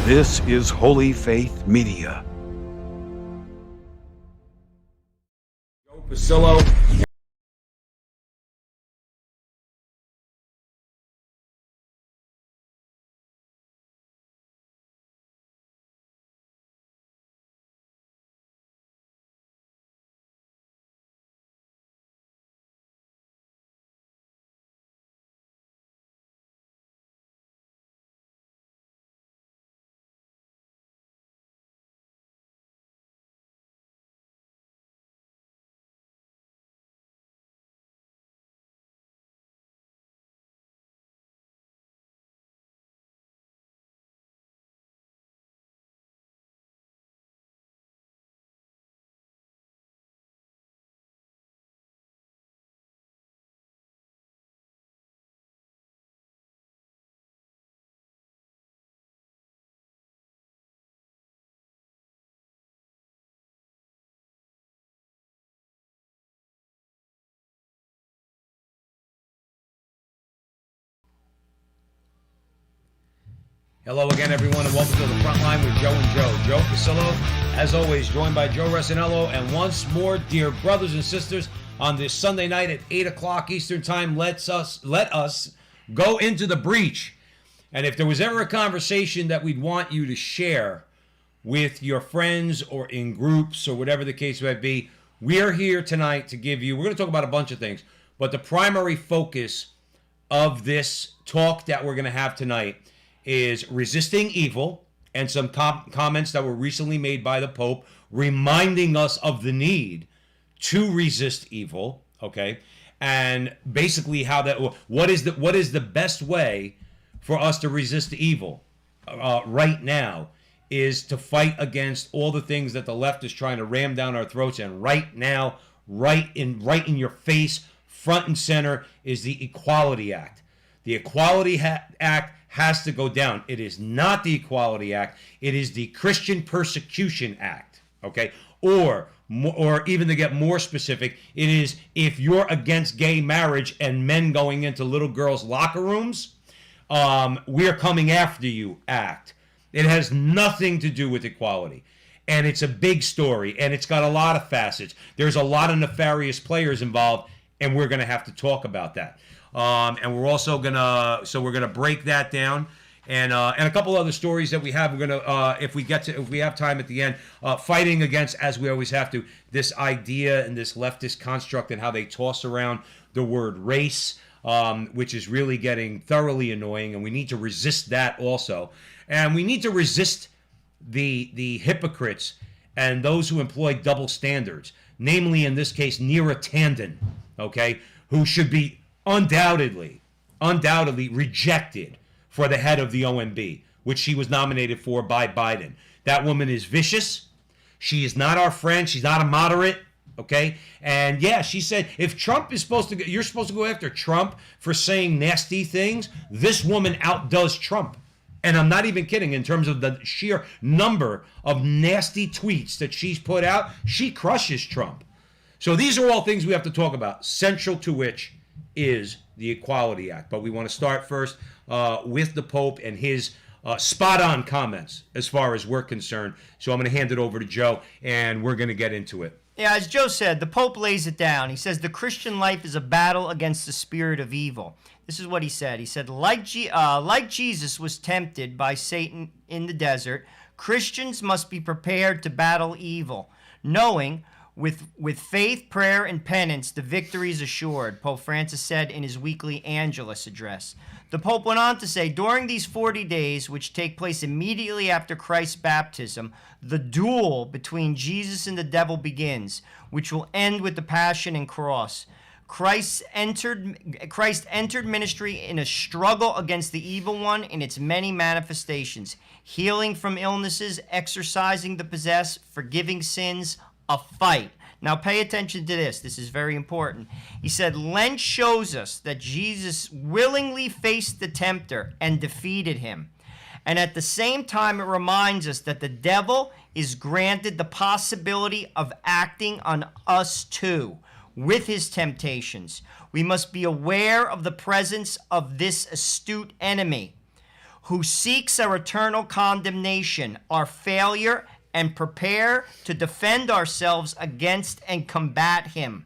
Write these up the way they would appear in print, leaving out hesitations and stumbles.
This is Holy Faith Media. Joe Pasillo. Hello again, everyone, and welcome to the Frontline with Joe and Joe. Joe Pasillo, as always, joined by Joe Resinello, and once more, dear brothers and sisters, on this Sunday night at 8 o'clock Eastern Time, let us go into the breach. And if there was ever a conversation that we'd want you to share with your friends or in groups or whatever the case might be, we are here tonight to give you, we're going to talk about a bunch of things, but the primary focus of this talk that we're going to have tonight is resisting evil, and some comments that were recently made by the Pope reminding us of the need to resist evil, okay? And basically how that, what is the best way for us to resist evil right now is to fight against all the things that the left is trying to ram down our throats. And right now, right in your face, front and center, is the Equality Act. The Equality Act has to go down. It is not the Equality Act. It is the Christian Persecution Act, okay? Or even to get more specific, it is if you're against gay marriage and men going into little girls' locker rooms, we're coming after you act. It has nothing to do with equality. And it's a big story, and it's got a lot of facets. There's a lot of nefarious players involved, and we're going to have to talk about that. And we're also we're gonna break that down, and a couple other stories that we have. We're gonna, if we have time at the end, fighting against, as we always have to, this idea and this leftist construct and how they toss around the word race, which is really getting thoroughly annoying, and we need to resist that also, and we need to resist the hypocrites and those who employ double standards, namely in this case Neera Tanden, okay, who should be undoubtedly rejected for the head of the OMB, which she was nominated for by Biden. That woman is vicious. She is not our friend. She's not a moderate, okay? And yeah, she said, if Trump is you're supposed to go after Trump for saying nasty things, this woman outdoes Trump. And I'm not even kidding in terms of the sheer number of nasty tweets that she's put out. She crushes Trump. So these are all things we have to talk about, central to which is the Equality Act. But we want to start first with the Pope and his spot-on comments as far as we're concerned. So I'm going to hand it over to Joe, and we're going to get into it. Yeah, as Joe said, the Pope lays it down. He says the Christian life is a battle against the spirit of evil. This is what he said. He said, like Jesus was tempted by Satan in the desert, Christians must be prepared to battle evil, knowing with faith, prayer, and penance, the victory is assured, Pope Francis said in his weekly Angelus address. The Pope went on to say, during these 40 days, which take place immediately after Christ's baptism, the duel between Jesus and the devil begins, which will end with the Passion and Cross. Christ entered ministry in a struggle against the evil one in its many manifestations, healing from illnesses, exorcising the possessed, forgiving sins, a fight. Now pay attention to this. This is very important. He said, Lent shows us that Jesus willingly faced the tempter and defeated him. And at the same time, it reminds us that the devil is granted the possibility of acting on us too with his temptations. We must be aware of the presence of this astute enemy who seeks our eternal condemnation, our failure, and prepare to defend ourselves against and combat him.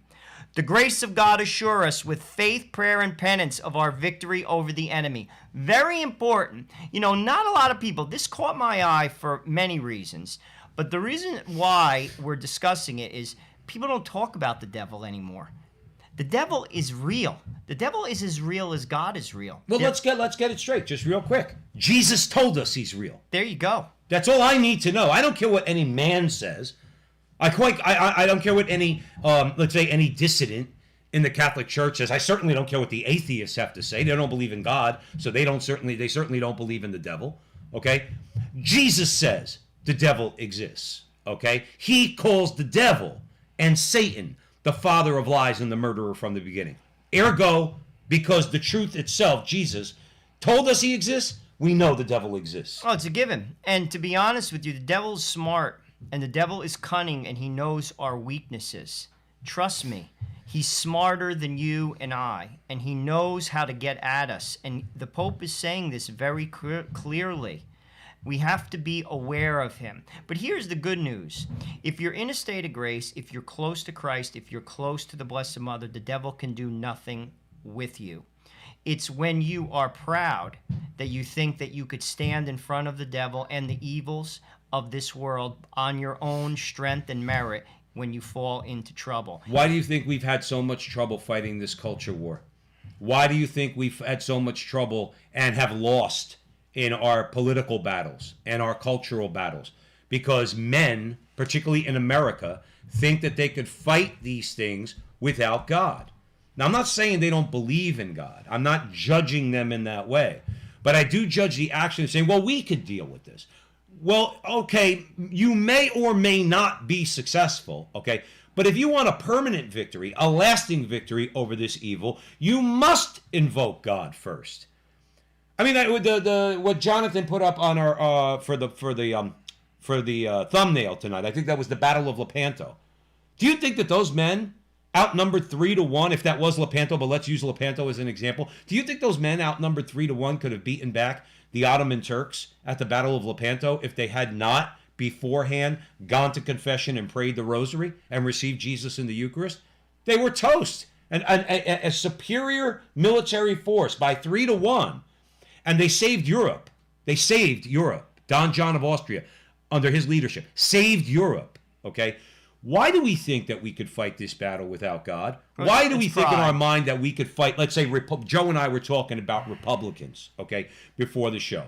The grace of God assure us with faith, prayer, and penance of our victory over the enemy. Very important. You know, not a lot of people, this caught my eye for many reasons, but the reason why we're discussing it is people don't talk about the devil anymore. The devil is real. The devil is as real as God is real. Well, let's get it straight, just real quick. Jesus told us he's real. There you go. That's all I need to know. I don't care what any man says. I don't care what any, let's say, any dissident in the Catholic Church says. I certainly don't care what the atheists have to say. They don't believe in God, so they certainly don't believe in the devil. Okay, Jesus says the devil exists. Okay, he calls the devil and Satan the father of lies and the murderer from the beginning. Ergo, because the truth itself, Jesus, told us he exists, we know the devil exists. Oh, it's a given. And to be honest with you, the devil's smart, and the devil is cunning, and he knows our weaknesses. Trust me, he's smarter than you and I, and he knows how to get at us. And the Pope is saying this very clearly. We have to be aware of him. But here's the good news. If you're in a state of grace, if you're close to Christ, if you're close to the Blessed Mother, the devil can do nothing with you. It's when you are proud that you think that you could stand in front of the devil and the evils of this world on your own strength and merit when you fall into trouble. Why do you think we've had so much trouble fighting this culture war? Why do you think we've had so much trouble and have lost in our political battles and our cultural battles? Because men, particularly in America, think that they could fight these things without God. Now, I'm not saying they don't believe in God. I'm not judging them in that way. But I do judge the action of saying, well, we could deal with this. Well, okay, you may or may not be successful, okay? But if you want a permanent victory, a lasting victory over this evil, you must invoke God first. I mean, what Jonathan put up on our for the thumbnail tonight, I think that was the Battle of Lepanto. Do you think that those men outnumbered 3-1, if that was Lepanto, but let's use Lepanto as an example? Do you think those men outnumbered 3-1 could have beaten back the Ottoman Turks at the Battle of Lepanto if they had not beforehand gone to confession and prayed the rosary and received Jesus in the Eucharist? They were toast. A superior military force by 3-1. And they saved Europe. They saved Europe. Don John of Austria, under his leadership, saved Europe. Okay? Why do we think that we could fight this battle without God? Why do we think in our mind that we could fight, let's say, Joe and I were talking about Republicans, okay, before the show.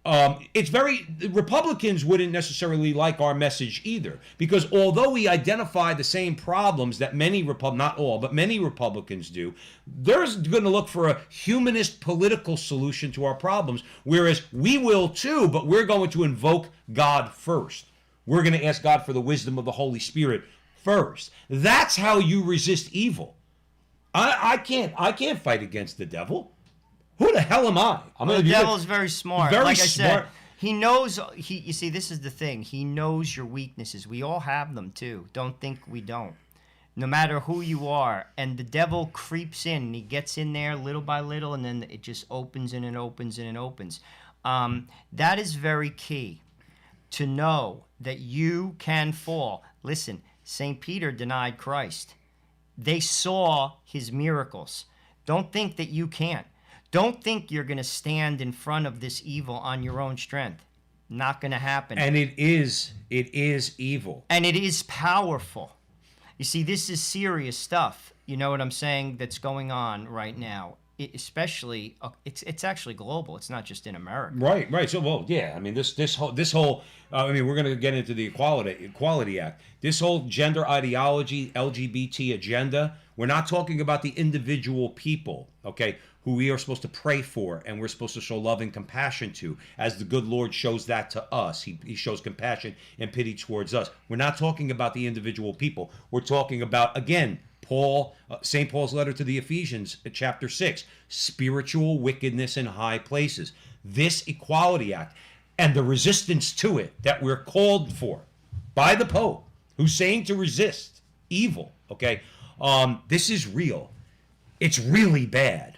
Republicans wouldn't necessarily like our message either, because although we identify the same problems that not all, but many Republicans do, they're going to look for a humanist political solution to our problems, whereas we will too, but we're going to invoke God first. We're going to ask God for the wisdom of the Holy Spirit first. That's how you resist evil. I can't fight against the devil. Who the hell am I? The devil's very smart. Very like I smart. said, he knows. You see, this is the thing. He knows your weaknesses. We all have them too. Don't think we don't. No matter who you are, and the devil creeps in. And he gets in there little by little, and then it just opens and it opens and it opens. That is very key. To know that you can fall. Listen, St. Peter denied Christ. They saw his miracles. Don't think that you can't. Don't think you're going to stand in front of this evil on your own strength. Not going to happen. And it is evil. And it is powerful. You see, this is serious stuff. You know what I'm saying? That's going on right now. Especially, it's actually global. It's not just in America. Right. So, well, yeah. I mean, this whole. I mean, we're going to get into the Equality Act. This whole gender ideology, LGBT agenda. We're not talking about the individual people, okay, who we are supposed to pray for and we're supposed to show love and compassion to, as the good Lord shows that to us. He shows compassion and pity towards us. We're not talking about the individual people. We're talking about, again, St. Paul's letter to the Ephesians, chapter 6, spiritual wickedness in high places. This Equality Act and the resistance to it that we're called for by the Pope, who's saying to resist evil, okay? This is real. It's really bad.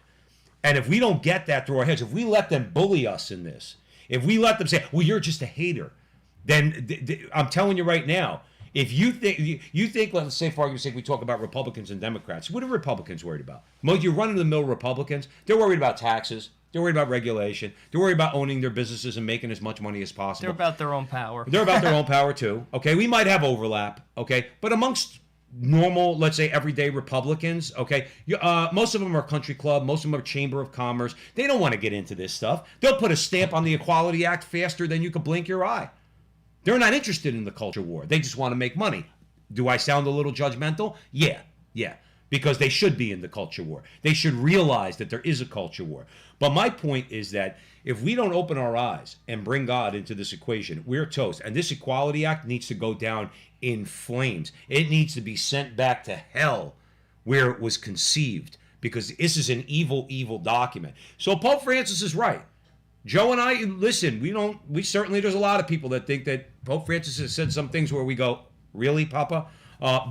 And if we don't get that through our heads, if we let them bully us in this, if we let them say, well, you're just a hater, then I'm telling you right now, if you think, let's say for argument's sake, we talk about Republicans and Democrats. What are Republicans worried about? Most you run-of-the-mill Republicans, they're worried about taxes. They're worried about regulation. They're worried about owning their businesses and making as much money as possible. They're about their own power. They're about their own power too. Okay, we might have overlap. Okay, but amongst normal, let's say, everyday Republicans, okay, most of them are country club, most of them are chamber of commerce. They don't want to get into this stuff. They'll put a stamp on the Equality Act faster than you could blink your eye. They're not interested in the culture war. They just want to make money. Do I sound a little judgmental? Yeah, because they should be in the culture war. They should realize that there is a culture war. But my point is that if we don't open our eyes and bring God into this equation, we're toast. And this Equality Act needs to go down in flames. It needs to be sent back to hell where it was conceived, because this is an evil, evil document. So Pope Francis is right. Joe and I, listen, we certainly, there's a lot of people that think that Pope Francis has said some things where we go, really, Papa?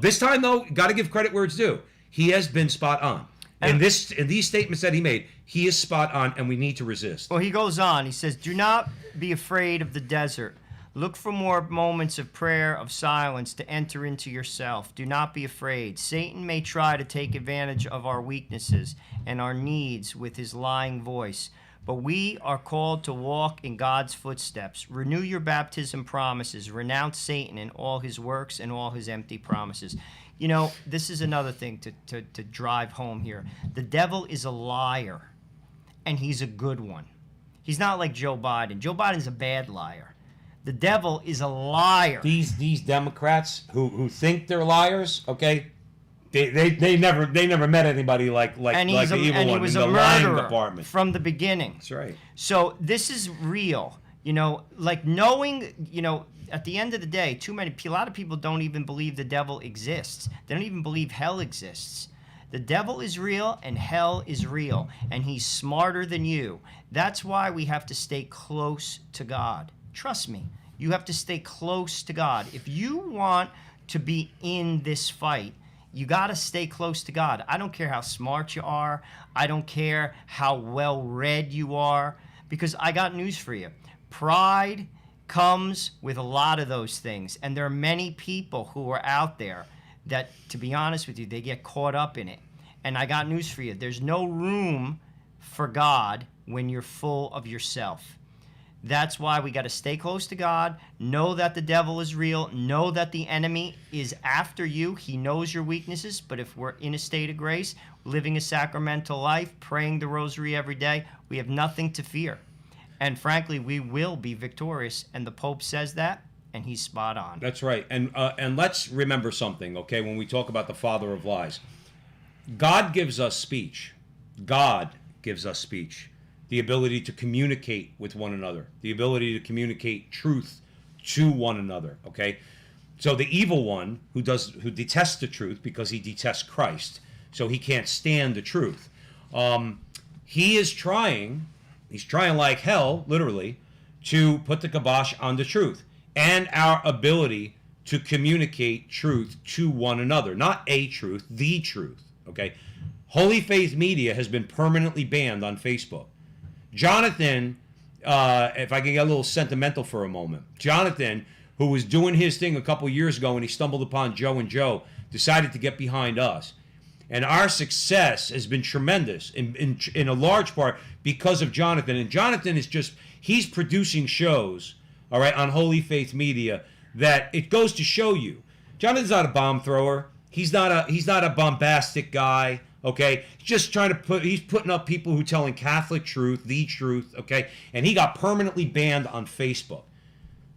This time, though, got to give credit where it's due. He has been spot on. In these statements that he made, he is spot on, and we need to resist. Well, he goes on. He says, do not be afraid of the desert. Look for more moments of prayer, of silence, to enter into yourself. Do not be afraid. Satan may try to take advantage of our weaknesses and our needs with his lying voice. But we are called to walk in God's footsteps. Renew your baptism promises. Renounce Satan and all his works and all his empty promises. You know, this is another thing to drive home here. The devil is a liar, and he's a good one. He's not like Joe Biden. Joe Biden's a bad liar. The devil is a liar. These Democrats who think they're liars, okay, they never met anybody like the evil one in the lying department from the beginning. That's right. So this is real. You know, like knowing, you know, at the end of the day, a lot of people don't even believe the devil exists. They don't even believe hell exists. The devil is real and hell is real, and he's smarter than you. That's why we have to stay close to God. Trust me, you have to stay close to God. If you want to be in this fight, you got to stay close to God. I don't care how smart you are. I don't care how well read you are, because I got news for you. Pride comes with a lot of those things, and there are many people who are out there that, to be honest with you, they get caught up in it. And I got news for you. There's no room for God when you're full of yourself. That's why we got to stay close to God, know that the devil is real, know that the enemy is after you. He knows your weaknesses, but if we're in a state of grace, living a sacramental life, praying the rosary every day, we have nothing to fear. And frankly, we will be victorious, and the Pope says that, and he's spot on. That's right. And let's remember something, okay, when we talk about the father of lies. God gives us speech. God gives us speech. The ability to communicate with one another. The ability to communicate truth to one another, okay? So the evil one who detests the truth because he detests Christ, so he can't stand the truth. He's trying like hell, literally, to put the kibosh on the truth and our ability to communicate truth to one another. Not a truth, the truth, okay? Holy Faith Media has been permanently banned on Facebook. Jonathan, if I can get a little sentimental for a moment, Jonathan, who was doing his thing a couple years ago when he stumbled upon Joe and Joe, decided to get behind us. And our success has been tremendous in a large part because of Jonathan. And Jonathan is he's producing shows, all right, on Holy Faith Media that it goes to show you. Jonathan's not a bomb thrower. He's not a bombastic guy, okay? He's putting up people who telling Catholic truth, the truth, okay? And he got permanently banned on Facebook.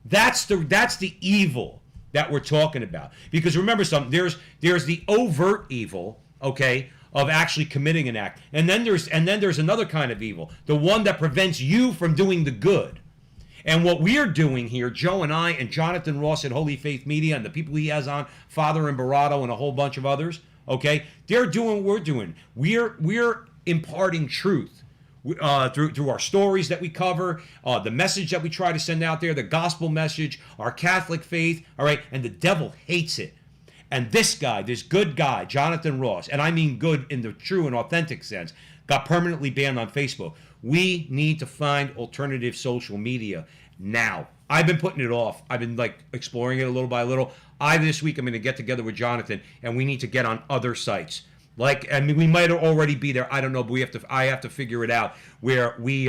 That's the evil that we're talking about. Because remember something, there's the overt evil, okay, of actually committing an act. And then there's another kind of evil, the one that prevents you from doing the good. And what we're doing here, Joe and I and Jonathan Ross at Holy Faith Media and the people he has on, Father Imperato and a whole bunch of others, okay, they're doing what we're doing. We're imparting truth through our stories that we cover, the message that we try to send out there, the gospel message, our Catholic faith, all right, and the devil hates it. And this guy, this good guy, Jonathan Ross, and I mean good in the true and authentic sense, got permanently banned on Facebook. We need to find alternative social media now. I've been putting it off. I've been like exploring it a little by little. This week I'm going to get together with Jonathan, and we need to get on other sites. Like, I mean, we might already be there. I don't know, but I have to figure it out where we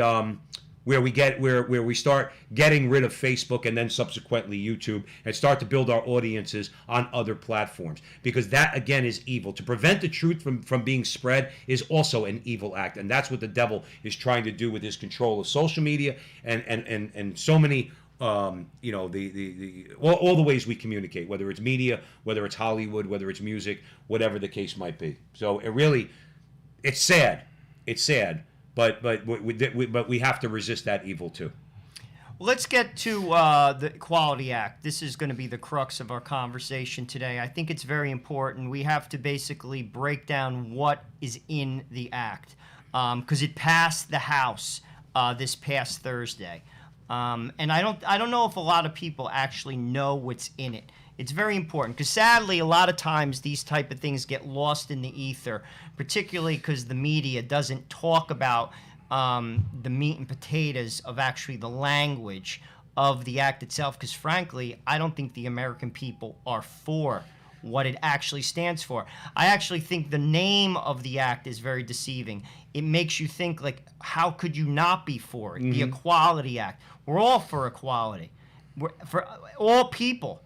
start getting rid of Facebook and then subsequently YouTube and start to build our audiences on other platforms, because that again is evil. To prevent the truth from being spread is also an evil act, and that's what the devil is trying to do with his control of social media and so many all the ways we communicate, whether it's media, whether it's Hollywood, whether it's music, whatever the case might be. So it's sad. But we have to resist that evil too. Let's get to the Equality Act. This is going to be the crux of our conversation today. I think it's very important. We have to basically break down what is in the act, because it passed the House this past Thursday, and I don't know if a lot of people actually know what's in it. It's very important because sadly a lot of times these type of things get lost in the ether, particularly because the media doesn't talk about the meat and potatoes of actually the language of the act itself, because frankly I don't think the American people are for what it actually stands for. I actually think the name of the act is very deceiving. It makes you think, like, how could you not be for it? Mm-hmm. The Equality Act. We're all for equality. For all people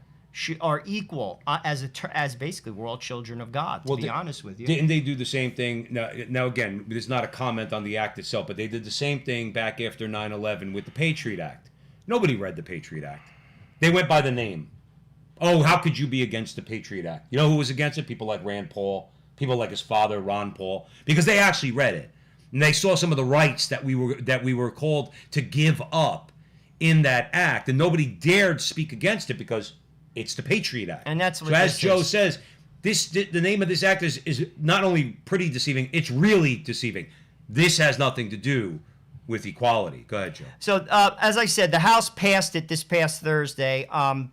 are equal as basically we're all children of God, to be honest with you. Didn't they do the same thing? Now again, there's not a comment on the act itself, but they did the same thing back after 9/11 with the Patriot Act. Nobody read the Patriot Act. They went by the name. Oh, how could you be against the Patriot Act? You know who was against it? People like Rand Paul, people like his father, Ron Paul, because they actually read it. And they saw some of the rights that we were called to give up in that act, and nobody dared speak against it because it's the Patriot Act. And that's what so as Joe says, the name of this act is not only pretty deceiving, it's really deceiving. This has nothing to do with equality. Go ahead, Joe. So, as I said, the House passed it this past Thursday.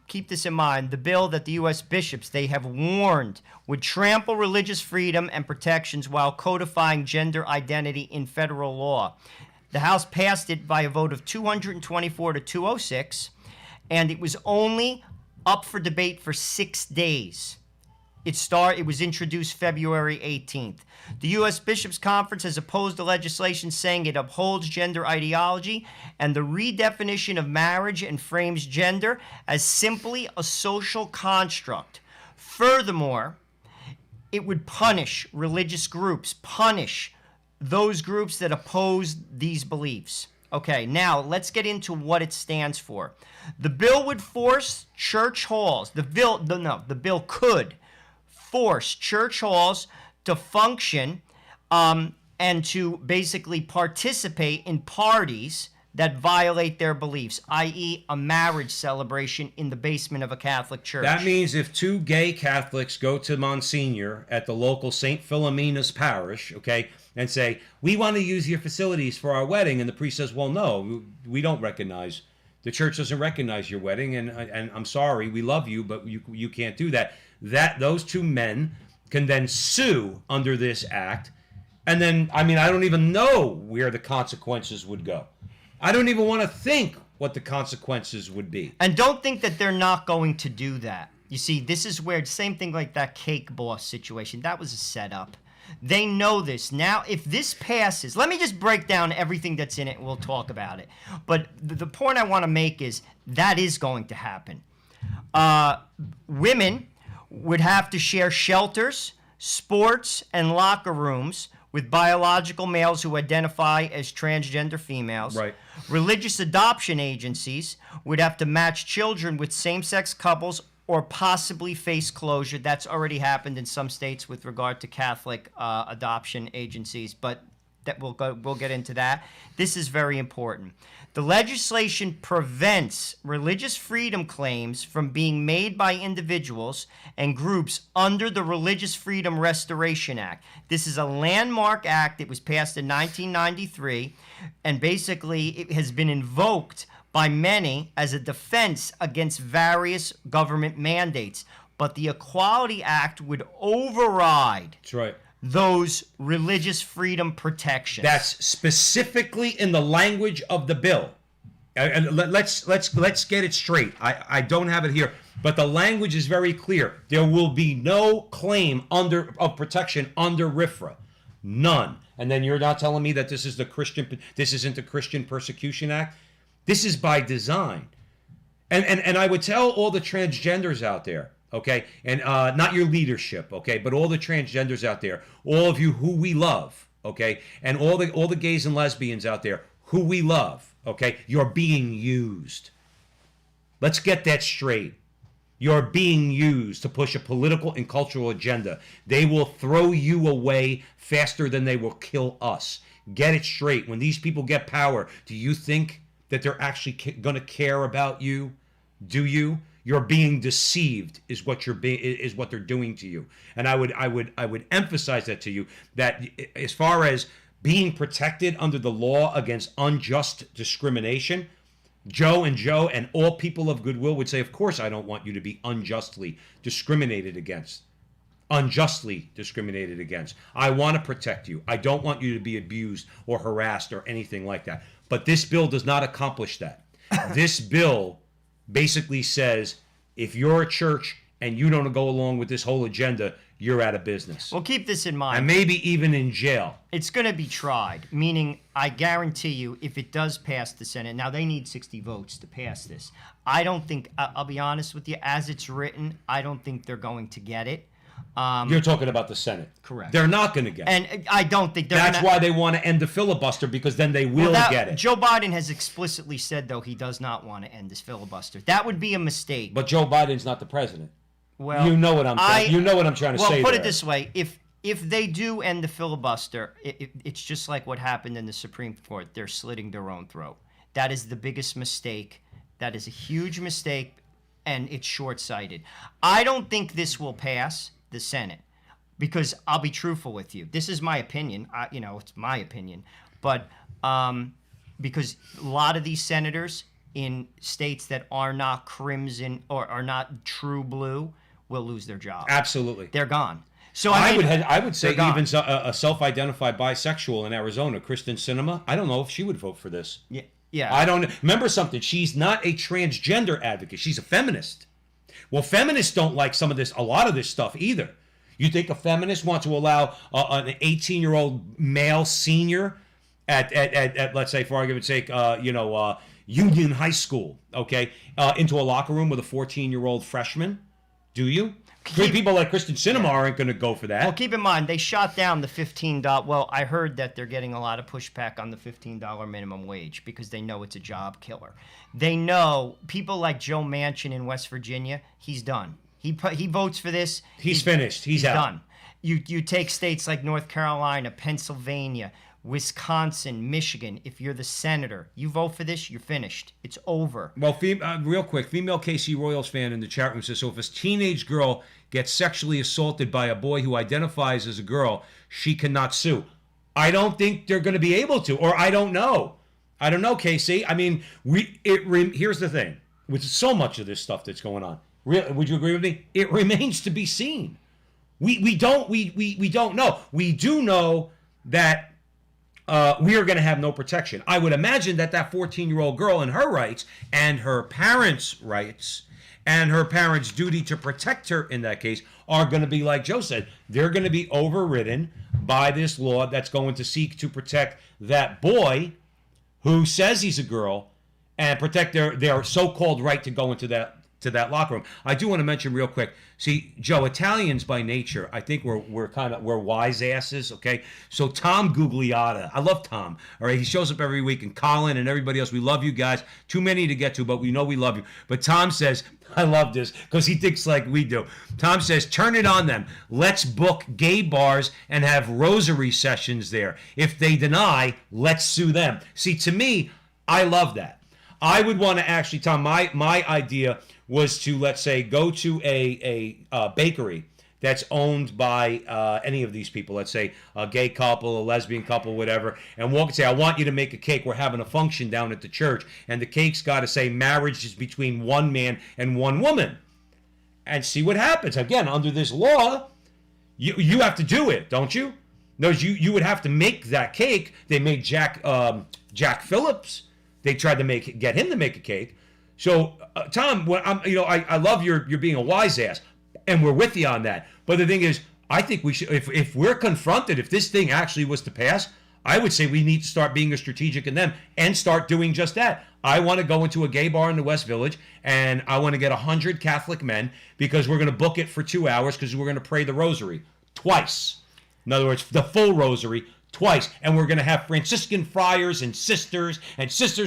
Keep this in mind. The bill that the U.S. bishops, they have warned, would trample religious freedom and protections while codifying gender identity in federal law. The House passed it by a vote of 224 to 206, and it was only up for debate for 6 days. It was introduced February 18th. The U.S. Bishops' Conference has opposed the legislation, saying it upholds gender ideology and the redefinition of marriage and frames gender as simply a social construct. Furthermore, it would punish religious groups, punish those groups that oppose these beliefs. Okay, now let's get into what it stands for. The bill would force church halls. The bill could force church halls to function and to basically participate in parties that violate their beliefs, i.e. a marriage celebration in the basement of a Catholic church. That means if two gay Catholics go to Monsignor at the local St. Philomena's parish, okay, and say, we want to use your facilities for our wedding, and the priest says, well, no, we don't recognize, the church doesn't recognize your wedding, and I'm sorry, we love you, but you can't do that. Those two men can then sue under this act, and then, I don't even know where the consequences would go. I don't even want to think what the consequences would be. And don't think that they're not going to do that. You see, this is where, same thing like that cake boss situation, that was a setup. They know this. Now, if this passes, let me just break down everything that's in it and we'll talk about it. But the point I want to make is that is going to happen. Women would have to share shelters, sports, and locker rooms with biological males who identify as transgender females. Right. Religious adoption agencies would have to match children with same-sex couples or possibly face closure. That's already happened in some states with regard to Catholic adoption agencies, but we'll get into that. This is very important. The legislation prevents religious freedom claims from being made by individuals and groups under the Religious Freedom Restoration Act. This is a landmark act. It was passed in 1993, and basically it has been invoked by many as a defense against various government mandates. but the Equality Act would override That's right. those religious freedom protections. That's specifically in the language of the bill. And let's get it straight. I don't have it here, but the language is very clear. There will be no claim of protection under RFRA, none. And then you're not telling me that this isn't the Christian Persecution Act. This is by design. And I would tell all the transgenders out there, okay, and not your leadership, okay, but all the transgenders out there, all of you who we love, okay, and all the gays and lesbians out there who we love, okay, you're being used. Let's get that straight. You're being used to push a political and cultural agenda. They will throw you away faster than they will kill us. Get it straight. When these people get power, do you think that they're actually going to care about you? Do you? You're being deceived is what they're doing to you. And I would emphasize that to you, that as far as being protected under the law against unjust discrimination, Joe and all people of goodwill would say, of course I don't want you to be unjustly discriminated against. Unjustly discriminated against. I want to protect you. I don't want you to be abused or harassed or anything like that. But this bill does not accomplish that. This bill basically says, if you're a church and you don't go along with this whole agenda, you're out of business. Well, keep this in mind. And maybe even in jail. It's going to be tried, meaning I guarantee you if it does pass the Senate, now they need 60 votes to pass this. I don't think, I'll be honest with you, as it's written, I don't think they're going to get it. You're talking about the Senate. Correct. They're not going to get it. And I don't think they're That's why they want to end the filibuster, because then they will get it. Joe Biden has explicitly said, though, he does not want to end this filibuster. That would be a mistake. But Joe Biden's not the president. Well, you know what I'm saying. You know what I'm trying to say. Well, put there. it this way: if they do end the filibuster, it's just like what happened in the Supreme Court. They're slitting their own throat. That is the biggest mistake. That is a huge mistake, and it's short-sighted. I don't think this will pass the Senate, because I'll be truthful with you. This is my opinion. It's my opinion, but because a lot of these senators in states that are not crimson or are not true blue will lose their job. Absolutely. They're gone. So I would say even a self-identified bisexual in Arizona, Kristen Sinema, I don't know if she would vote for this. Yeah. I don't remember something. She's not a transgender advocate. She's a feminist. Well, feminists don't like a lot of this stuff either. You think a feminist wants to allow an 18-year-old male senior at let's say, for argument's sake, Union High School, okay, into a locker room with a 14-year-old freshman? Do you? People like Kristen Sinema aren't going to go for that. Well, keep in mind, they shot down the $15. Well, I heard that they're getting a lot of pushback on the $15 minimum wage because they know it's a job killer. They know people like Joe Manchin in West Virginia, he's done. He votes for this. He's finished. He's out. Done. You take states like North Carolina, Pennsylvania, Wisconsin, Michigan. If you're the senator, you vote for this, you're finished. It's over. Well, real quick, female KC Royals fan in the chat room says, so if a teenage girl gets sexually assaulted by a boy who identifies as a girl, she cannot sue. I don't think they're going to be able to, or I don't know. I don't know, KC. I mean, here's the thing. With so much of this stuff that's going on, would you agree with me? It remains to be seen. We don't know. We do know that we are going to have no protection. I would imagine that 14-year-old girl and her rights and her parents' rights and her parents' duty to protect her in that case are going to be, like Joe said, they're going to be overridden by this law that's going to seek to protect that boy who says he's a girl and protect their so-called right to go into that locker room. I do want to mention real quick. See, Joe, Italians by nature, I think we're wise asses, okay? So Tom Gugliotta, I love Tom, all right? He shows up every week, and Colin and everybody else, we love you guys. Too many to get to, but we know we love you. But Tom says, I love this, because he thinks like we do. Tom says, turn it on them. Let's book gay bars and have rosary sessions there. If they deny, let's sue them. See, to me, I love that. I would want to actually, Tom, my idea was to, let's say, go to a bakery that's owned by any of these people, let's say a gay couple, a lesbian couple, whatever, and walk and say, I want you to make a cake. We're having a function down at the church, and the cake's got to say marriage is between one man and one woman. and see what happens. Again, under this law, you have to do it, don't you? No, you would have to make that cake. They made Jack Phillips. They tried to get him to make a cake. So Tom, I love you're being a wise ass, and we're with you on that. But the thing is, I think we should, if we're confronted, if this thing actually was to pass, I would say we need to start being a strategic in them and start doing just that. I want to go into a gay bar in the West Village, and I want to get 100 Catholic men, because we're going to book it for 2 hours, because we're going to pray the rosary twice. In other words, the full rosary twice. And we're going to have Franciscan friars and sisters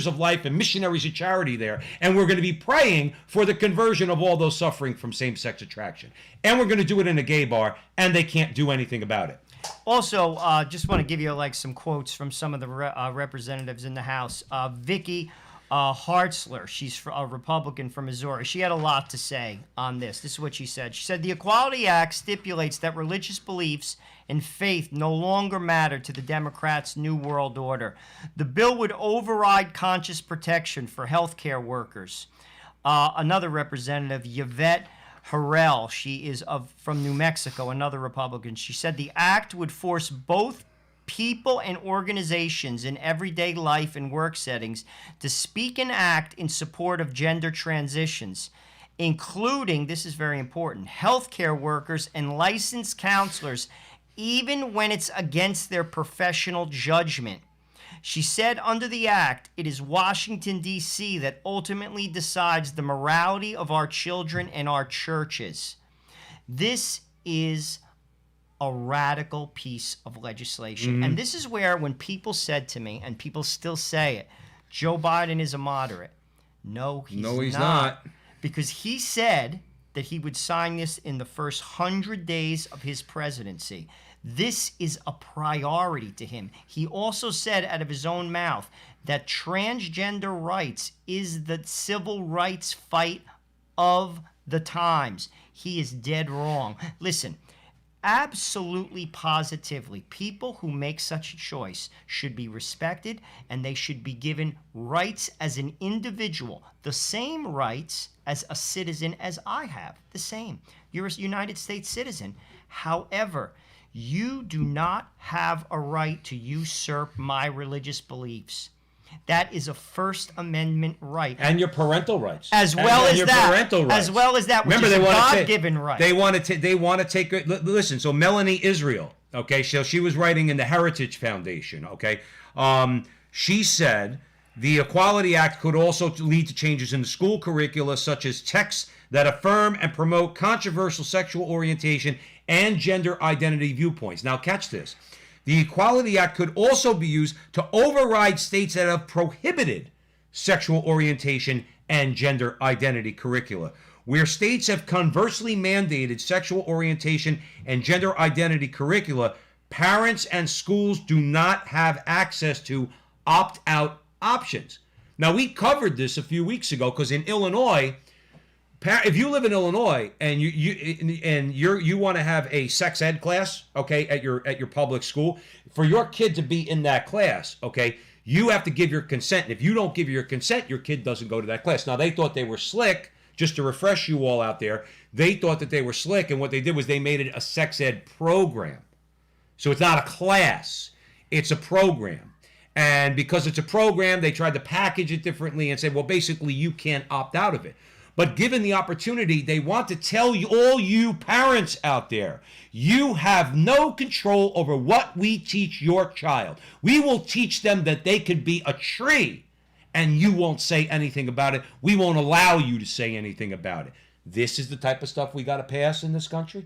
of life and missionaries of charity there. And we're going to be praying for the conversion of all those suffering from same-sex attraction. And we're going to do it in a gay bar, and they can't do anything about it. Also, just want to give you some quotes from some of the representatives in the House. Vicky Hartzler, she's a Republican from Missouri. She had a lot to say on this. This is what she said. She said, the Equality Act stipulates that religious beliefs and faith no longer matter to the Democrats' New World Order. The bill would override conscious protection for healthcare workers. Another representative, Yvette Harrell, she is from New Mexico, another Republican. She said the act would force both people and organizations in everyday life and work settings to speak and act in support of gender transitions, including, this is very important, healthcare workers and licensed counselors, even when it's against their professional judgment. She said under the act, it is Washington, D.C. that ultimately decides the morality of our children and our churches. This is a radical piece of legislation. Mm-hmm. And this is where, when people said to me, and people still say it, Joe Biden is a moderate. No, he's not. Because he said that he would sign this in the first 100 days of his presidency. This is a priority to him. He also said out of his own mouth that transgender rights is the civil rights fight of the times. He is dead wrong. Listen, absolutely, positively, people who make such a choice should be respected, and they should be given rights as an individual, the same rights as a citizen as I have, the same. You're a United States citizen. However, you do not have a right to usurp my religious beliefs. That is a First Amendment right. And your parental rights. As well as that. Parental rights. As well as that, which Remember, is they a want God-given right. They want to take... Listen, so Melanie Israel, okay, so she was writing in the Heritage Foundation, okay? She said the Equality Act could also lead to changes in the school curricula, such as texts that affirm and promote controversial sexual orientation and gender identity viewpoints. Now, catch this. The Equality Act could also be used to override states that have prohibited sexual orientation and gender identity curricula. Where states have conversely mandated sexual orientation and gender identity curricula, parents and schools do not have access to opt-out options. Now, we covered this a few weeks ago, because in Illinois, if you live in Illinois and you want to have a sex ed class, okay, at your public school, for your kid to be in that class, okay, you have to give your consent. And if you don't give your consent, your kid doesn't go to that class. Now, they thought they were slick. Just to refresh you all out there, they thought that they were slick, and what they did was they made it a sex ed program. So it's not a class, it's a program. And because it's a program, they tried to package it differently and say, well, basically you can't opt out of it. But given the opportunity, they want to tell you, all you parents out there, you have no control over what we teach your child. We will teach them that they could be a tree, and you won't say anything about it. We won't allow you to say anything about it. This is the type of stuff we got to pass in this country.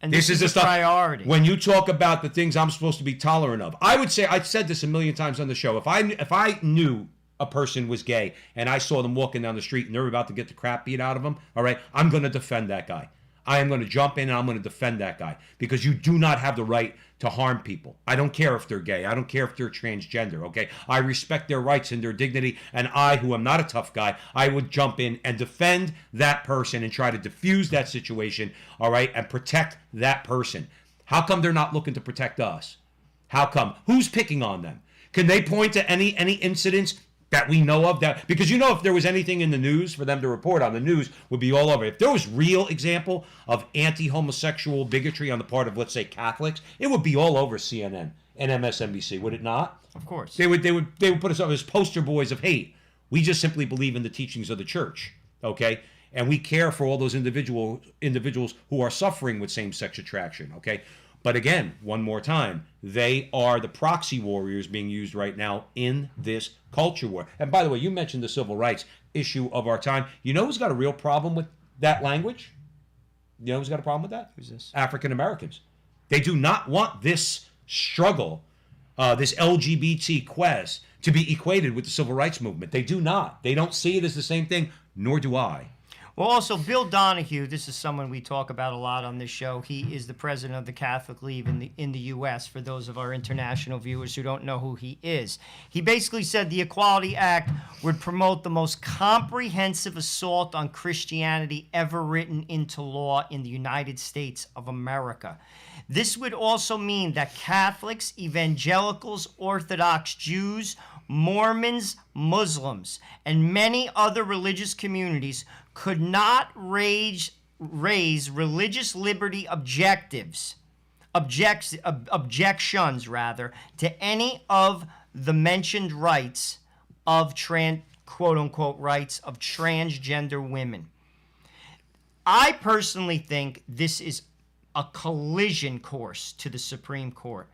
And this is the stuff, priority. When you talk about the things I'm supposed to be tolerant of, I would say, I've said this a million times on the show, if I knew a person was gay and I saw them walking down the street and they're about to get the crap beat out of them, all right, I'm going to defend that guy. I am going to jump in and I'm going to defend that guy, because you do not have the right to harm people. I don't care if they're gay. I don't care if they're transgender, okay? I respect their rights and their dignity, and I, who am not a tough guy, I would jump in and defend that person and try to diffuse that situation, all right, and protect that person. How come they're not looking to protect us? How come? Who's picking on them? Can they point to any incidents that we know of, that because if there was anything in the news for them to report on, the news would be all over. If there was real example of anti-homosexual bigotry on the part of, let's say, Catholics, it would be all over CNN and MSNBC, would it not? Of course. They would put us up as poster boys of hate. We just simply believe in the teachings of the church, okay? And we care for all those individuals who are suffering with same-sex attraction, okay? But again, one more time, they are the proxy warriors being used right now in this culture war. And by the way, you mentioned the civil rights issue of our time. You know who's got a real problem with that language? You know who's got a problem with that? Who's this? African Americans. They do not want this struggle, this LGBT quest, to be equated with the civil rights movement. They do not. They don't see it as the same thing, nor do I. Well, also, Bill Donahue, this is someone we talk about a lot on this show. He is the president of the Catholic League in the U.S., for those of our international viewers who don't know who he is. He basically said the Equality Act would promote the most comprehensive assault on Christianity ever written into law in the United States of America. This would also mean that Catholics, evangelicals, Orthodox Jews, Mormons, Muslims, and many other religious communities could not raise religious liberty objections to any of the mentioned rights of quote-unquote rights of transgender women. I personally think this is a collision course to the Supreme Court.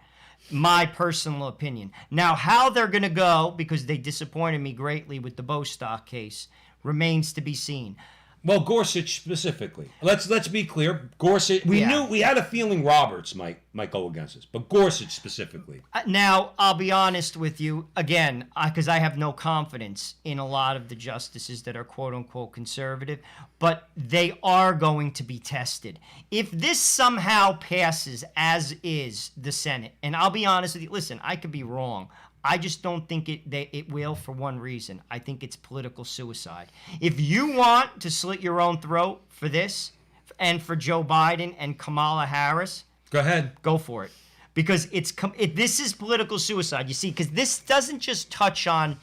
My personal opinion. Now, how they're going to go, because they disappointed me greatly with the Bostock case, remains to be seen. Well, Gorsuch specifically. Let's be clear. Gorsuch. We had a feeling Roberts might go against us, but Gorsuch specifically. Now, I'll be honest with you again, because I have no confidence in a lot of the justices that are quote unquote conservative, but they are going to be tested. If this somehow passes as is the Senate, and I'll be honest with you, listen, I could be wrong. I just don't think it will, for one reason. I think it's political suicide. If you want to slit your own throat for this and for Joe Biden and Kamala Harris, go ahead. Go for it. Because this is political suicide, you see, because this doesn't just touch on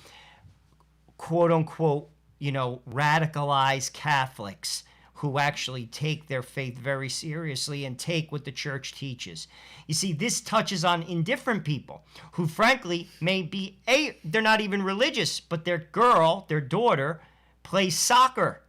quote-unquote, radicalized Catholics who actually take their faith very seriously and take what the church teaches. You see, this touches on indifferent people who, frankly, may be, they're not even religious, but their daughter, plays soccer.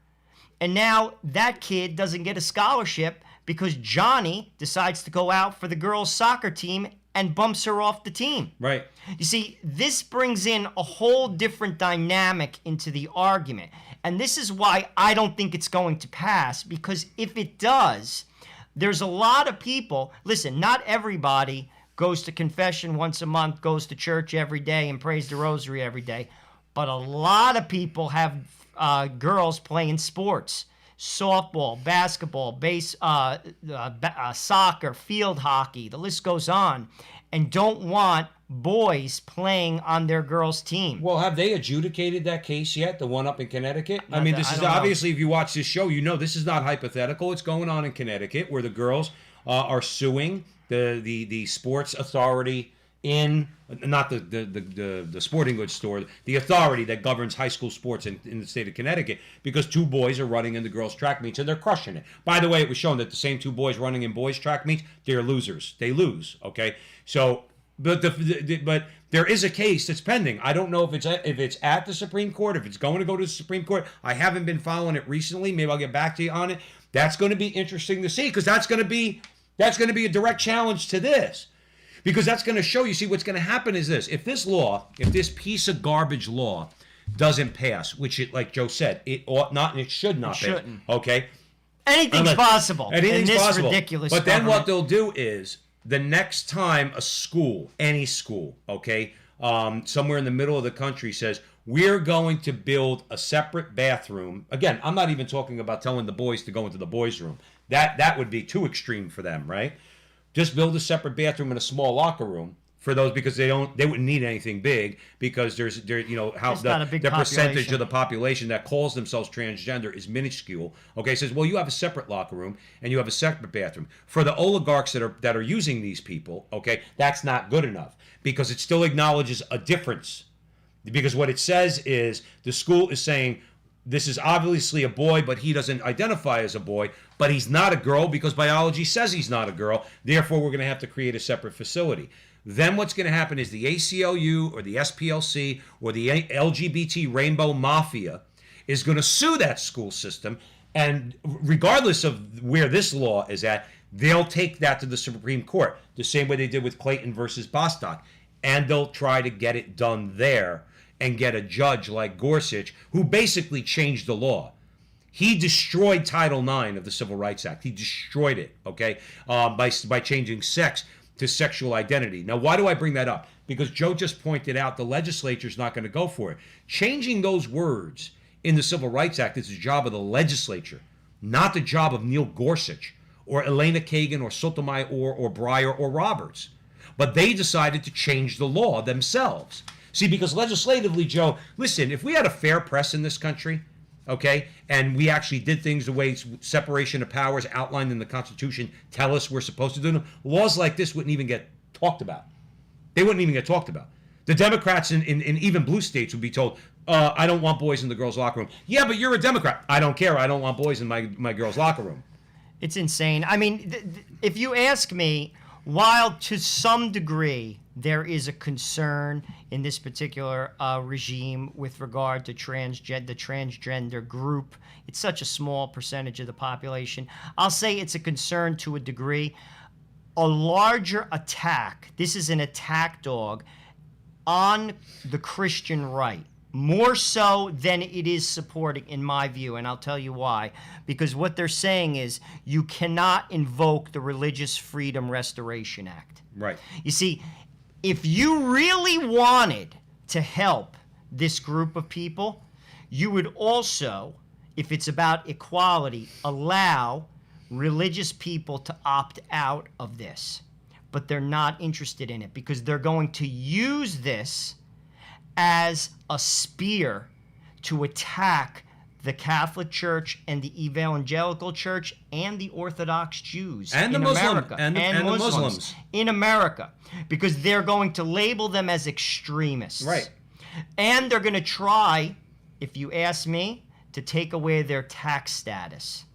And now that kid doesn't get a scholarship because Johnny decides to go out for the girls' soccer team and bumps her off the team. Right. You see, this brings in a whole different dynamic into the argument. And this is why I don't think it's going to pass, because if it does, there's a lot of people. Listen, not everybody goes to confession once a month, goes to church every day, and prays the rosary every day. But a lot of people have girls playing sports. Softball, basketball, soccer, field hockey, the list goes on, and don't want boys playing on their girls' team. Well, have they adjudicated that case yet, the one up in Connecticut? This is obviously, if you watch this show, this is not hypothetical. It's going on in Connecticut, where the girls are suing the sports authority in, not the sporting goods store, the authority that governs high school sports in the state of Connecticut, because two boys are running in the girls' track meets and they're crushing it. By the way, it was shown that the same two boys running in boys' track meets, they're losers. They lose, okay? So, but there is a case that's pending. I don't know if it's at the Supreme Court, if it's going to go to the Supreme Court. I haven't been following it recently. Maybe I'll get back to you on it. That's going to be interesting to see, because that's going to be a direct challenge to this. Because that's going to show you, see, what's going to happen is this. If this piece of garbage law doesn't pass, which it, like Joe said, it ought not and it should not pass. Shouldn't. Okay? Anything's possible. Anything's in this possible. Ridiculous But then government. what they'll do is, the next time a school, any school, okay, somewhere in the middle of the country says, we're going to build a separate bathroom. Again, I'm not even talking about telling the boys to go into the boys' room. That would be too extreme for them, right? Just build a separate bathroom and a small locker room for those, because they wouldn't need anything big, because the percentage of the population that calls themselves transgender is minuscule. Okay, says, well, you have a separate locker room and you have a separate bathroom. For the oligarchs that are using these people, okay, that's not good enough, because it still acknowledges a difference Because what it says is the school is saying, this is obviously a boy, but he doesn't identify as a boy, but he's not a girl because biology says he's not a girl. Therefore, we're going to have to create a separate facility. Then what's going to happen is the ACLU or the SPLC or the LGBT Rainbow Mafia is going to sue that school system. And regardless of where this law is at, they'll take that to the Supreme Court, the same way they did with Clayton versus Bostock. And they'll try to get it done there and get a judge like Gorsuch, who basically changed the law. He destroyed Title IX of the Civil Rights Act. He destroyed it, okay, by changing sex to sexual identity. Now, why do I bring that up? Because Joe just pointed out the legislature's not going to go for it. Changing those words in the Civil Rights Act is the job of the legislature, not the job of Neil Gorsuch or Elena Kagan or Sotomayor or Breyer or Roberts. But they decided to change the law themselves. See, because legislatively, Joe, listen, if we had a fair press in this country, okay, and we actually did things the way separation of powers outlined in the Constitution tell us we're supposed to do them, laws like this wouldn't even get talked about. They wouldn't even get talked about. The Democrats in even blue states would be told, I don't want boys in the girls' locker room. Yeah, but you're a Democrat. I don't care. I don't want boys in my girls' locker room. It's insane. I mean, if you ask me, while to some degree there is a concern in this particular regime with regard to the transgender group, it's such a small percentage of the population. I'll say it's a concern to a degree. A larger attack, this is an attack dog on the Christian right, more so than it is supporting, in my view, and I'll tell you why. Because what they're saying is you cannot invoke the Religious Freedom Restoration Act. Right. You see, if you really wanted to help this group of people, you would also, if it's about equality, allow religious people to opt out of this. But they're not interested in it because they're going to use this as a spear to attack the Catholic Church and the Evangelical Church and the Orthodox Jews and in the America and the Muslims in America, because they're going to label them as extremists. Right. And they're going to try, if you ask me, to take away their tax status.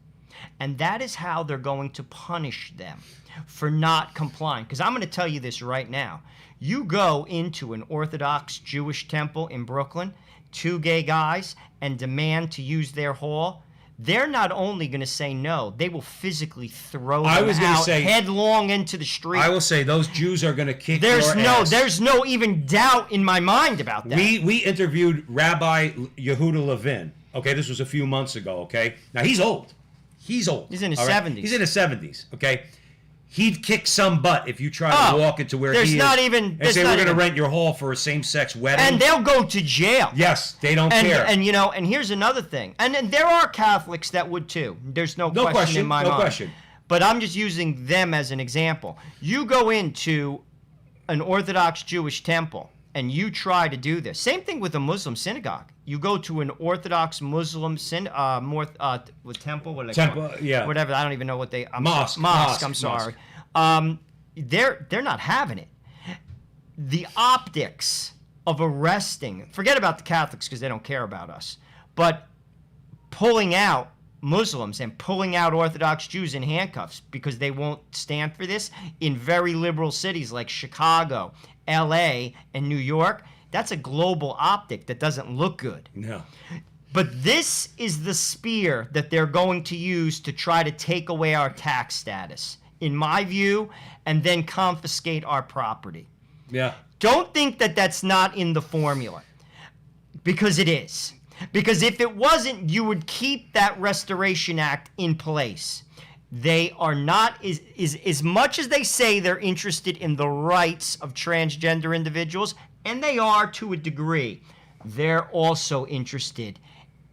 And that is how they're going to punish them for not complying. Because I'm going to tell you this right now. You go into an Orthodox Jewish temple in Brooklyn, two gay guys, and demand to use their hall, they're not only going to say no, they will physically throw them out headlong into the street. I will say those Jews are going to kick your ass. There's no even doubt in my mind about that. We interviewed Rabbi Yehuda Levin. Okay, this was a few months ago, okay? Now, he's old. He's old. He's in his 70s. He's in his 70s, okay? He'd kick some butt if you try to walk into where he is and say, we're going to rent your hall for a same-sex wedding. And they'll go to jail. Yes, they don't care. And you know, and here's another thing. And there are Catholics that would too. There's no question in my mind. No question. But I'm just using them as an example. You go into an Orthodox Jewish temple and you try to do this. Same thing with a Muslim synagogue. You go to an Orthodox Muslim temple, whatever. I don't even know what they mosque. I'm sorry. They're not having it. The optics of arresting, forget about the Catholics because they don't care about us, but pulling out Muslims and pulling out Orthodox Jews in handcuffs because they won't stand for this in very liberal cities like Chicago, LA, and New York. That's a global optic that doesn't look good. No. But this is the spear that they're going to use to try to take away our tax status, in my view, and then confiscate our property. Yeah. Don't think that that's not in the formula, because it is. Because if it wasn't, you would keep that Restoration Act in place. They are not, as much as they say they're interested in the rights of transgender individuals, and they are to a degree, they're also interested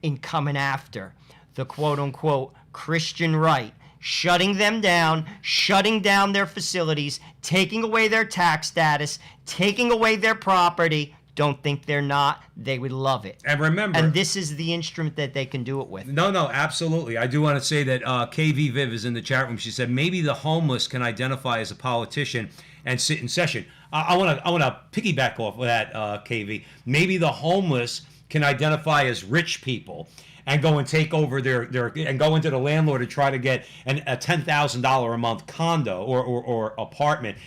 in coming after the quote-unquote Christian right, shutting them down, shutting down their facilities, taking away their tax status, taking away their property. Don't think they're not. They would love it. And remember... And this is the instrument that they can do it with. No, absolutely. I do want to say that KV Viv is in the chat room. She said, maybe the homeless can identify as a politician and sit in session. I want to piggyback off of that, KV. Maybe the homeless can identify as rich people and go and take over their and go into the landlord and try to get a $10,000 a month condo or apartment.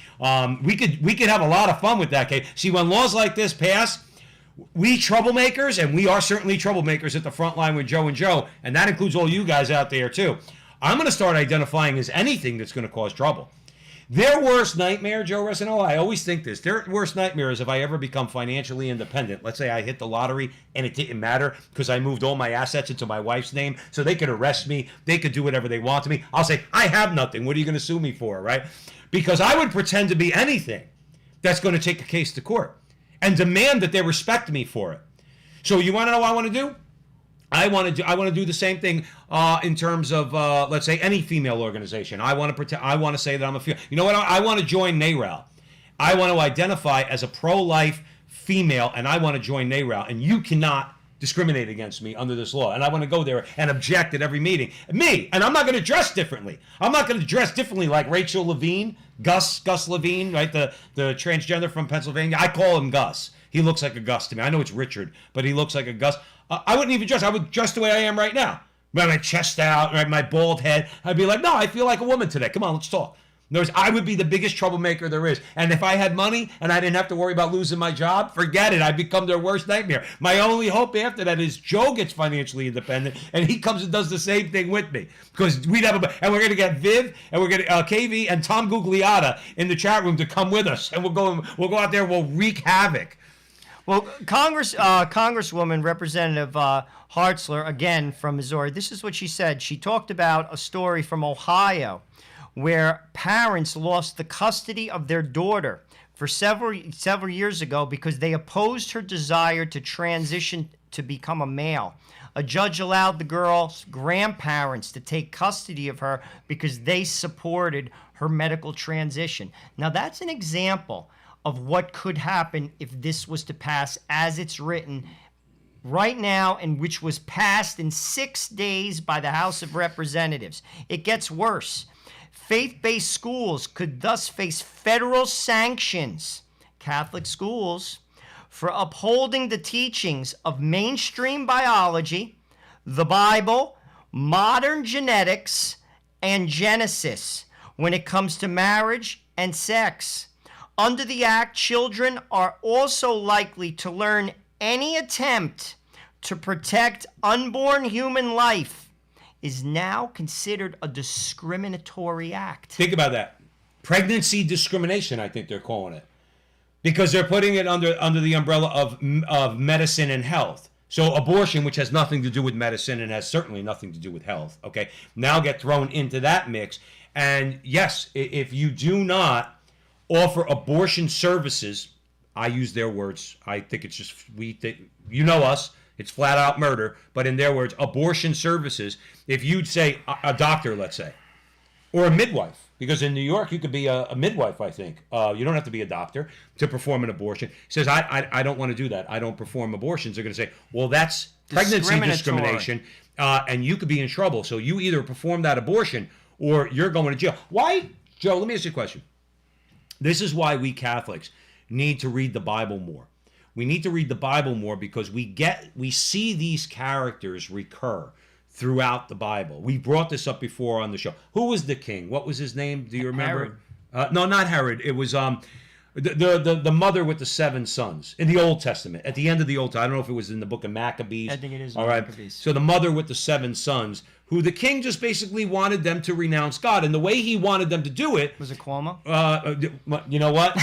We could have a lot of fun with that, KV. See, when laws like this pass, we troublemakers, and we are certainly troublemakers at the front line with Joe and Joe, and that includes all you guys out there too. I'm going to start identifying as anything that's going to cause trouble. Their worst nightmare, Joe Resino, I always think this, their worst nightmare is if I ever become financially independent. Let's say I hit the lottery and it didn't matter because I moved all my assets into my wife's name, so they could arrest me, they could do whatever they want to me. I'll say, I have nothing. What are you going to sue me for, right? Because I would pretend to be anything that's going to take a case to court and demand that they respect me for it. So you want to know what I want to do? I want to do the same thing in terms of let's say any female organization. I want to say that I'm a female. You know what? I want to join NARAL. I want to identify as a pro-life female, and I want to join NARAL. And you cannot discriminate against me under this law. And I want to go there and object at every meeting. Me, and I'm not going to dress differently. I'm not going to dress differently like Rachel Levine, Gus Levine, right? The transgender from Pennsylvania. I call him Gus. He looks like a Gus to me. I know it's Richard, but he looks like a Gus. I wouldn't even dress. I would dress the way I am right now. My chest out, right, my bald head. I'd be like, no, I feel like a woman today. Come on, let's talk. In other words, I would be the biggest troublemaker there is. And if I had money and I didn't have to worry about losing my job, forget it. I'd become their worst nightmare. My only hope after that is Joe gets financially independent and he comes and does the same thing with me. Because we'd have and we're going to get Viv and we're going to KV and Tom Gugliotta in the chat room to come with us. And we'll go out there, we'll wreak havoc. Well, Congresswoman Representative Hartzler, again from Missouri, this is what she said. She talked about a story from Ohio where parents lost the custody of their daughter for several years ago because they opposed her desire to transition to become a male. A judge allowed the girl's grandparents to take custody of her because they supported her medical transition. Now, that's an example of what could happen if this was to pass as it's written right now, and which was passed in 6 days by the House of Representatives. It gets worse. Faith-based schools could thus face federal sanctions, Catholic schools, for upholding the teachings of mainstream biology, the Bible, modern genetics, and Genesis when it comes to marriage and sex. Under the Act, children are also likely to learn any attempt to protect unborn human life is now considered a discriminatory act. Think about that. Pregnancy discrimination, I think they're calling it. Because they're putting it under the umbrella of medicine and health. So abortion, which has nothing to do with medicine and has certainly nothing to do with health, okay, now get thrown into that mix. And yes, if you do not offer abortion services, I use their words, I think it's just, you know us, it's flat out murder, but in their words, abortion services, if you'd say a doctor, let's say, or a midwife, because in New York you could be a midwife, I think. You don't have to be a doctor to perform an abortion. He says, I don't want to do that. I don't perform abortions. They're going to say, well, that's pregnancy discrimination, and you could be in trouble. So you either perform that abortion or you're going to jail. Why, Joe, let me ask you a question. This is why we Catholics need to read the Bible more. We need to read the Bible more because we see these characters recur throughout the Bible. We brought this up before on the show. Who was the king? What was his name? Do you remember? Herod. No, not Herod. It was the mother with the 7 sons in the Old Testament. At the end of the Old Testament, I don't know if it was in the book of Maccabees. I think it is. All right. Maccabees. So the mother with the 7 sons, who the king just basically wanted them to renounce God, and the way he wanted them to do it was it Cuomo? You know what?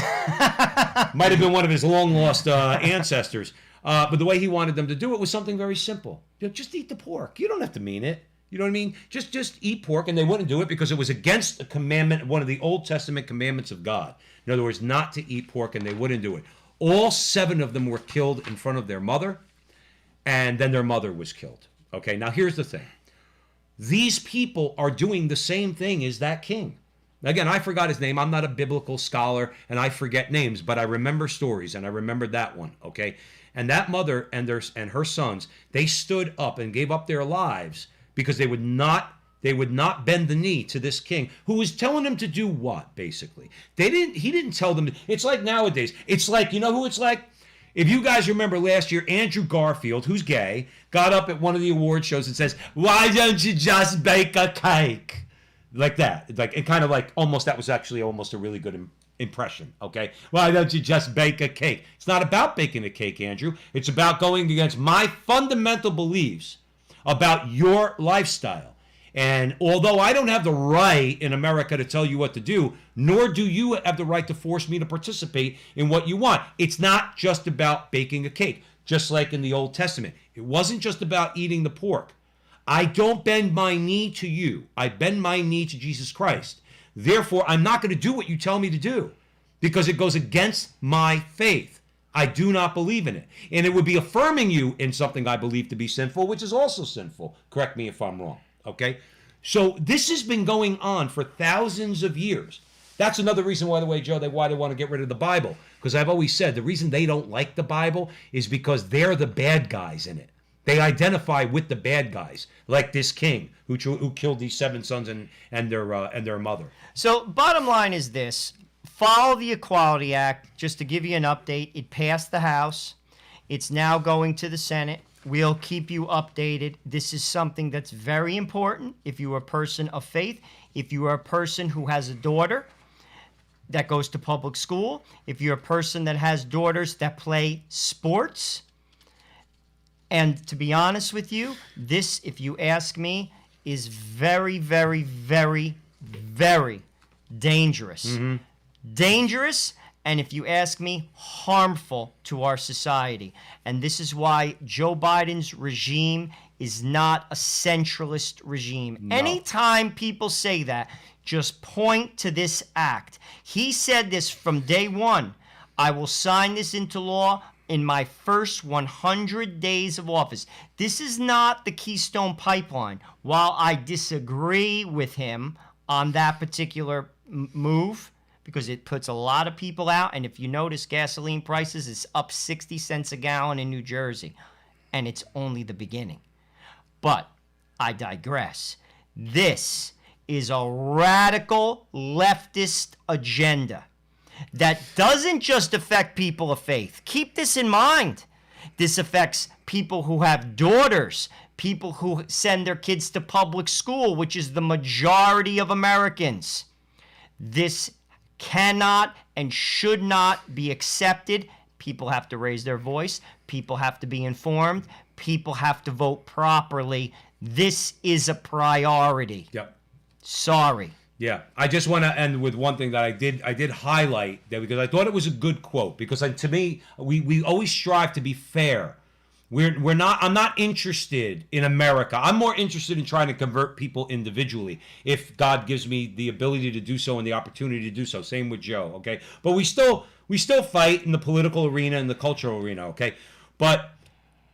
Might have been one of his long lost ancestors. But the way he wanted them to do it was something very simple. Just eat the pork. You don't have to mean it. You know what I mean? Just eat pork, and they wouldn't do it because it was against a commandment, one of the Old Testament commandments of God. In other words, not to eat pork, and they wouldn't do it. All 7 of them were killed in front of their mother, and then their mother was killed. Okay, now here's the thing. These people are doing the same thing as that king. Again, I forgot his name. I'm not a biblical scholar, and I forget names, but I remember stories, and I remembered that one, okay? And that mother and her sons, they stood up and gave up their lives because they They would not bend the knee to this king who was telling them to do what, basically. He didn't tell them. It's like nowadays. It's like, you know who it's like? If you guys remember last year, Andrew Garfield, who's gay, got up at one of the award shows and says, "Why don't you just bake a cake?" Like that. Like, it kind of like almost, that was actually almost a really good impression, okay? Why don't you just bake a cake? It's not about baking a cake, Andrew. It's about going against my fundamental beliefs about your lifestyle. And although I don't have the right in America to tell you what to do, nor do you have the right to force me to participate in what you want. It's not just about baking a cake, just like in the Old Testament. It wasn't just about eating the pork. I don't bend my knee to you. I bend my knee to Jesus Christ. Therefore, I'm not going to do what you tell me to do because it goes against my faith. I do not believe in it. And it would be affirming you in something I believe to be sinful, which is also sinful. Correct me if I'm wrong. Okay? So this has been going on for thousands of years. That's another reason, by the way, Joe, why they want to get rid of the Bible. Because I've always said the reason they don't like the Bible is because they're the bad guys in it. They identify with the bad guys, like this king who killed these 7 sons and their mother. So bottom line is this. Follow the Equality Act. Just to give you an update, it passed the House. It's now going to the Senate. We'll keep you updated. This is something that's very important if you are a person of faith, if you are a person who has a daughter that goes to public school, if you're a person that has daughters that play sports. And to be honest with you, this, if you ask me, is very, very, very, very dangerous. Mm-hmm. Dangerous, and if you ask me, harmful to our society. And this is why Joe Biden's regime is not a centralist regime. No. Anytime people say that, just point to this act. He said this from day one. I will sign this into law in my first 100 days of office. This is not the Keystone Pipeline. While I disagree with him on that particular move, because it puts a lot of people out, and if you notice, gasoline prices is up 60 cents a gallon in New Jersey, and it's only the beginning. But I digress. This is a radical leftist agenda that doesn't just affect people of faith. Keep this in mind. This affects people who have daughters, people who send their kids to public school, which is the majority of Americans. This cannot and should not be accepted. People have to raise their voice. People have to be informed. People have to vote properly. This is a priority. Yep. Sorry. Yeah, I just want to end with one thing that I did highlight that because I thought it was a good quote because to me we always strive to be fair. I'm not interested in America. I'm more interested in trying to convert people individually if God gives me the ability to do so and the opportunity to do so. Same with Joe, okay? But we still fight in the political arena and the cultural arena, okay? But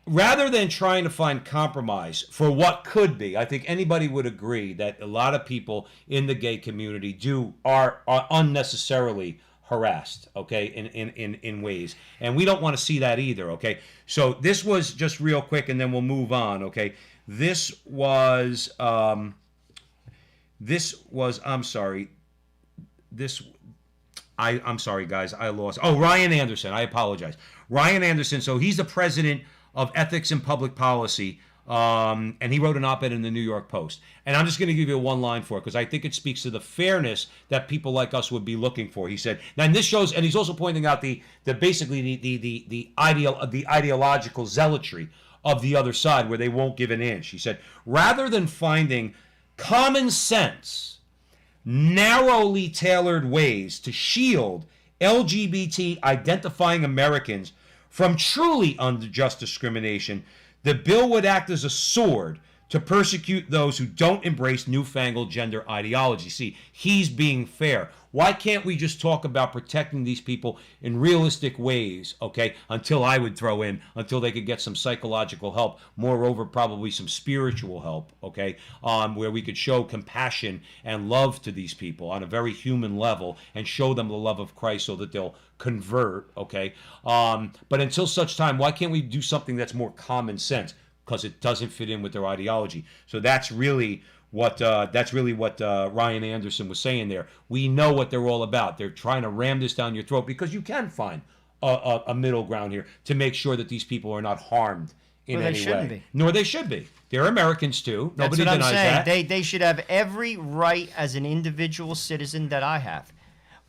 rather than trying to find compromise for what could be, I think anybody would agree that a lot of people in the gay community are unnecessarily harassed, okay, in ways, and we don't want to see that either, okay. So this was just real quick, and then we'll move on, okay. I'm sorry, guys, I lost. Oh, Ryan Anderson, I apologize. Ryan Anderson. So he's the president of Ethics and Public Policy, and he wrote an op-ed in the New York Post. And I'm just going to give you one line for it because I think it speaks to the fairness that people like us would be looking for. He said, now and this shows, and he's also pointing out the ideological zealotry of the other side where they won't give an inch. He said, rather than finding common sense, narrowly tailored ways to shield LGBT identifying Americans from truly unjust discrimination, the bill would act as a sword to persecute those who don't embrace newfangled gender ideology. See, he's being fair. Why can't we just talk about protecting these people in realistic ways, okay, until they could get some psychological help, moreover, probably some spiritual help, okay, where we could show compassion and love to these people on a very human level and show them the love of Christ so that they'll convert, okay? But until such time, why can't we do something that's more common sense? Because it doesn't fit in with their ideology. So that's really That's really what Ryan Anderson was saying there. We know what they're all about. They're trying to ram this down your throat because you can find a middle ground here to make sure that these people are not harmed in any way. Be. Nor they should be. They're Americans too. That's Nobody what denies I'm saying. that. They should have every right as an individual citizen that I have.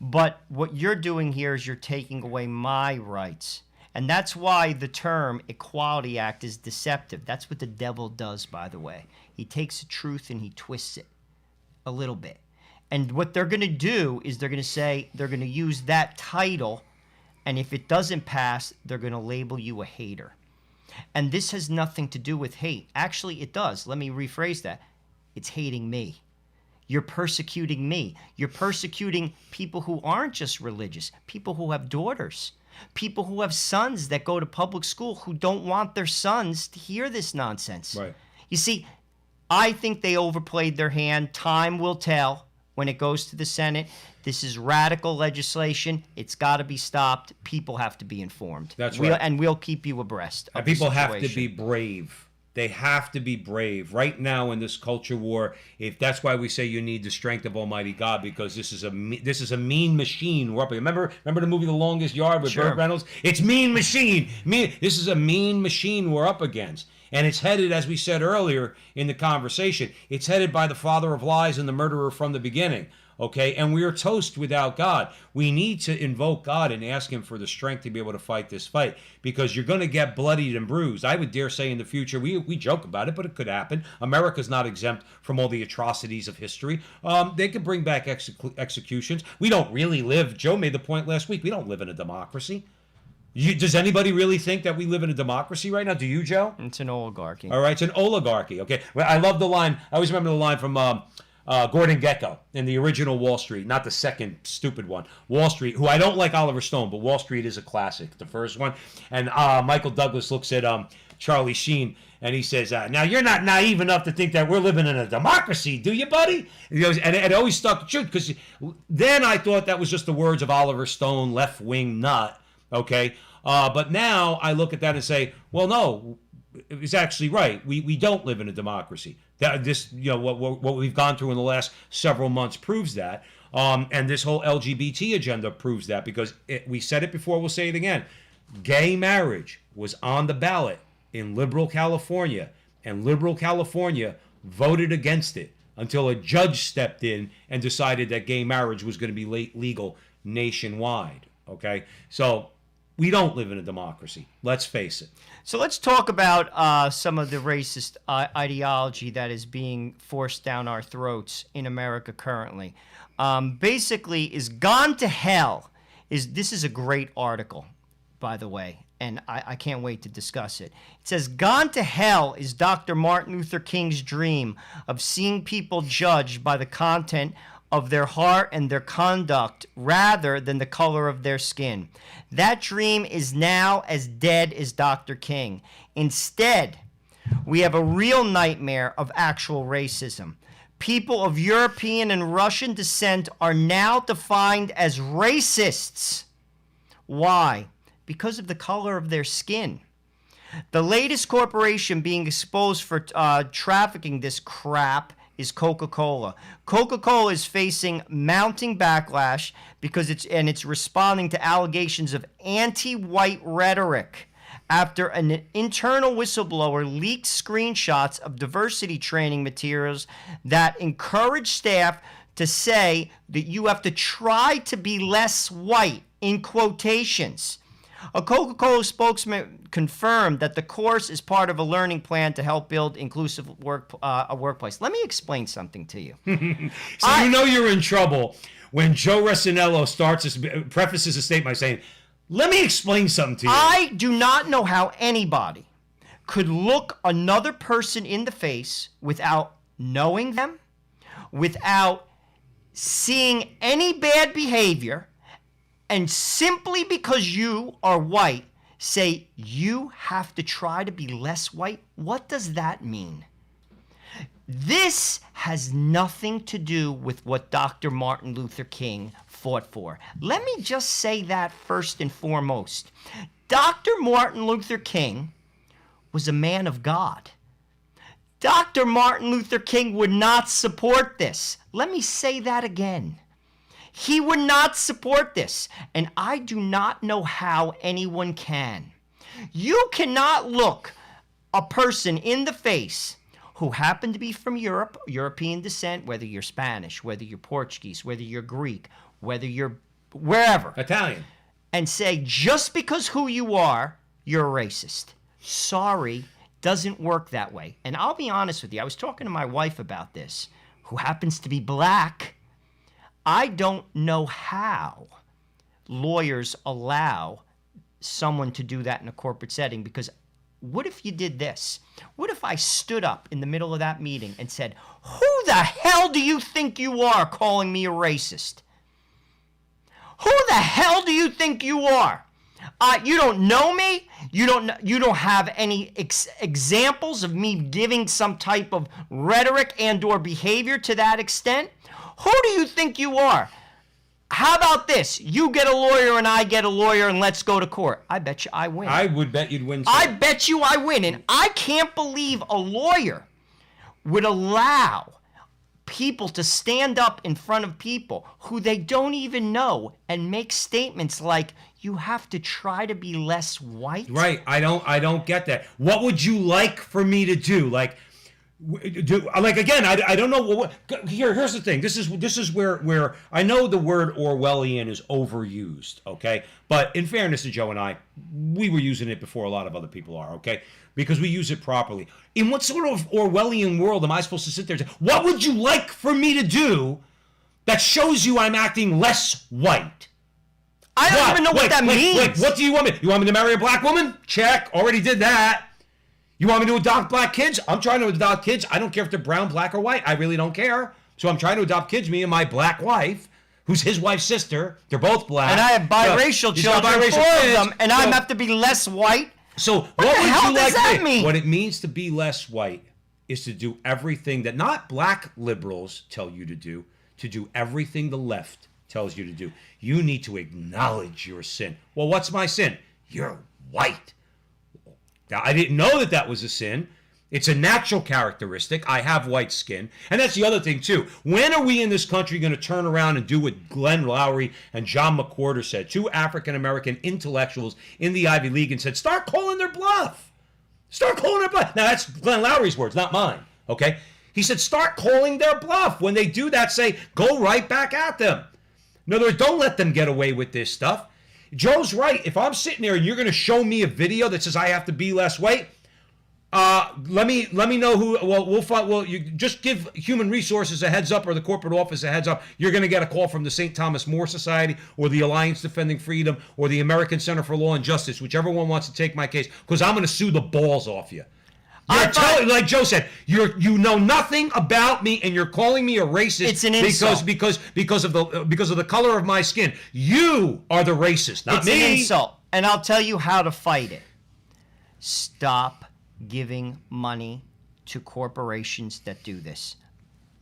But what you're doing here is you're taking away my rights. And that's why the term Equality Act is deceptive. That's what the devil does, by the way. He takes the truth and he twists it a little bit. And what they're going to do is they're going to say, they're going to use that title, and if it doesn't pass, they're going to label you a hater. And this has nothing to do with hate. Actually, it does. Let me rephrase that. It's hating me. You're persecuting me. You're persecuting people who aren't just religious, people who have daughters, people who have sons that go to public school who don't want their sons to hear this nonsense. Right. You see, I think they overplayed their hand. Time will tell when it goes to the Senate. This is radical legislation. It's got to be stopped. People have to be informed. That's right. And we'll keep you abreast of And people the have to situation. be brave. They have to be brave right now in this culture war. If that's why we say you need the strength of Almighty God, because this is a mean machine. We're up. Remember the movie The Longest Yard with Burt Reynolds? It's mean machine. This is a mean machine we're up against, and it's headed, as we said earlier in the conversation, it's headed by the father of lies and the murderer from the beginning. Okay, and we are toast without God. We need to invoke God and ask him for the strength to be able to fight this fight, because you're going to get bloodied and bruised. I would dare say in the future, we joke about it, but it could happen. America's not exempt from all the atrocities of history. They could bring back executions. We don't really live, Joe made the point last week, we don't live in a democracy. Does anybody really think that we live in a democracy right now? Do you, Joe? It's an oligarchy. All right, it's an oligarchy. Okay, well, I love the line. I always remember the line from Gordon Gekko in the original Wall Street, not the second stupid one. Wall Street, who I don't like Oliver Stone, but Wall Street is a classic, the first one. And Michael Douglas looks at Charlie Sheen and he says, now you're not naive enough to think that we're living in a democracy, do you, buddy? And he goes, and it always stuck true, because then I thought that was just the words of Oliver Stone, left-wing nut, okay? But now I look at that and say, well, no, it's actually right. We don't live in a democracy. What we've gone through in the last several months proves that, and this whole LGBT agenda proves that, because we said it before, we'll say it again. Gay marriage was on the ballot in liberal California, and liberal California voted against it until a judge stepped in and decided that gay marriage was going to be legal nationwide. Okay, so we don't live in a democracy. Let's face it. So let's talk about some of the racist ideology that is being forced down our throats in America currently. Basically, is Gone to Hell. This is a great article, by the way, and I can't wait to discuss it. It says, Gone to Hell is Dr. Martin Luther King's dream of seeing people judged by the content of their heart and their conduct rather than the color of their skin. That dream is now as dead as Dr. King. Instead, we have a real nightmare of actual racism. People of European and Russian descent are now defined as racists. Why? Because of the color of their skin. The latest corporation being exposed for trafficking this crap is Coca-Cola. Coca-Cola is facing mounting backlash because it's responding to allegations of anti-white rhetoric after an internal whistleblower leaked screenshots of diversity training materials that encourage staff to say that you have to try to be less white, in quotations. A Coca-Cola spokesman confirmed that the course is part of a learning plan to help build inclusive a workplace. Let me explain something to you. So you know you're in trouble when Joe Resinello prefaces a statement by saying, let me explain something to you. I do not know how anybody could look another person in the face without knowing them, without seeing any bad behavior, and simply because you are white, say you have to try to be less white. What does that mean? This has nothing to do with what Dr. Martin Luther King fought for. Let me just say that first and foremost. Dr. Martin Luther King was a man of God. Dr. Martin Luther King would not support this. Let me say that again. He would not support this, and I do not know how anyone can. You cannot look a person in the face who happened to be from Europe, European descent, whether you're Spanish, whether you're Portuguese, whether you're Greek, whether you're wherever, Italian, and say, just because who you are, you're a racist. Sorry, doesn't work that way. And I'll be honest with you, I was talking to my wife about this, who happens to be black. I don't know how lawyers allow someone to do that in a corporate setting, because what if you did this? What if I stood up in the middle of that meeting and said, who the hell do you think you are calling me a racist? Who the hell do you think you are? You don't know me. You don't have any examples of me giving some type of rhetoric and or behavior to that extent. Who do you think you are? How about this? You get a lawyer and I get a lawyer and let's go to court. I bet you I win. I would bet you'd win. Too. I bet you I win. And I can't believe a lawyer would allow people to stand up in front of people who they don't even know and make statements like, you have to try to be less white. Right. I don't get that. What would you like for me to do? Like again, I don't know. Here's the thing. This is where I know the word Orwellian is overused. Okay, but in fairness to Joe and I, we were using it before a lot of other people are. Okay, because we use it properly. In what sort of Orwellian world am I supposed to sit there and say, what would you like for me to do that shows you I'm acting less white? I don't even know what that means. Wait, what do you want me? You want me to marry a black woman? Check. Already did that. You want me to adopt black kids? I'm trying to adopt kids. I don't care if they're brown, black, or white. I really don't care. So I'm trying to adopt kids, me and my black wife, who's his wife's sister. They're both black. And I have biracial children, four of them, and I have to be less white. So what the hell does that mean? What it means to be less white is to do everything that not black liberals tell you to do everything the left tells you to do. You need to acknowledge your sin. Well, what's my sin? You're white. Now, I didn't know that was a sin. It's a natural characteristic. I have white skin. And that's the other thing, too. When are we in this country going to turn around and do what Glenn Loury and John McWhorter said, two African-American intellectuals in the Ivy League, and said, start calling their bluff. Start calling their bluff. Now, that's Glenn Loury's words, not mine, okay? He said, start calling their bluff. When they do that, say, go right back at them. In other words, don't let them get away with this stuff. Joe's right. If I'm sitting there and you're going to show me a video that says I have to be less white, let me know who. Well, we'll find. Well, you just give Human Resources a heads up or the corporate office a heads up. You're going to get a call from the St. Thomas More Society or the Alliance Defending Freedom or the American Center for Law and Justice, whichever one wants to take my case, because I'm going to sue the balls off you. Like Joe said, you know nothing about me, and you're calling me a racist. It's an insult because of the color of my skin. You are the racist, not me. It's an insult, and I'll tell you how to fight it. Stop giving money to corporations that do this,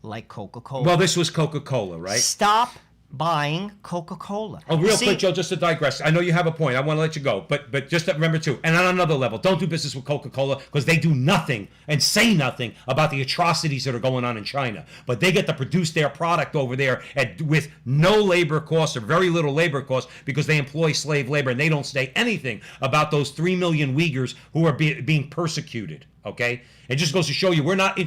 like Coca-Cola. Well, this was Coca-Cola, right? Stop buying Coca-Cola. Oh, real quick, Joe, just to digress. I know you have a point. I want to let you go. But just remember, too, and on another level, don't do business with Coca-Cola because they do nothing and say nothing about the atrocities that are going on in China. But they get to produce their product over there with no labor costs or very little labor costs because they employ slave labor, and they don't say anything about those 3 million Uyghurs who are being persecuted. Okay? It just goes to show you we're not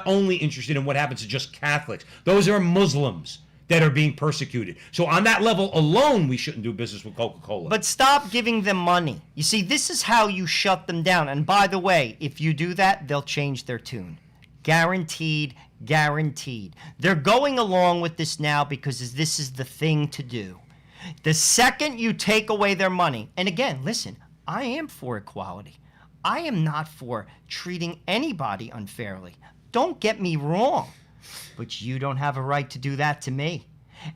only interested in what happens to just Catholics. Those are Muslims that are being persecuted. So on that level alone, we shouldn't do business with Coca-Cola. But stop giving them money. You see, this is how you shut them down. And by the way, if you do that, they'll change their tune. Guaranteed, guaranteed. They're going along with this now because this is the thing to do. The second you take away their money, and again, listen, I am for equality. I am not for treating anybody unfairly. Don't get me wrong. But you don't have a right to do that to me.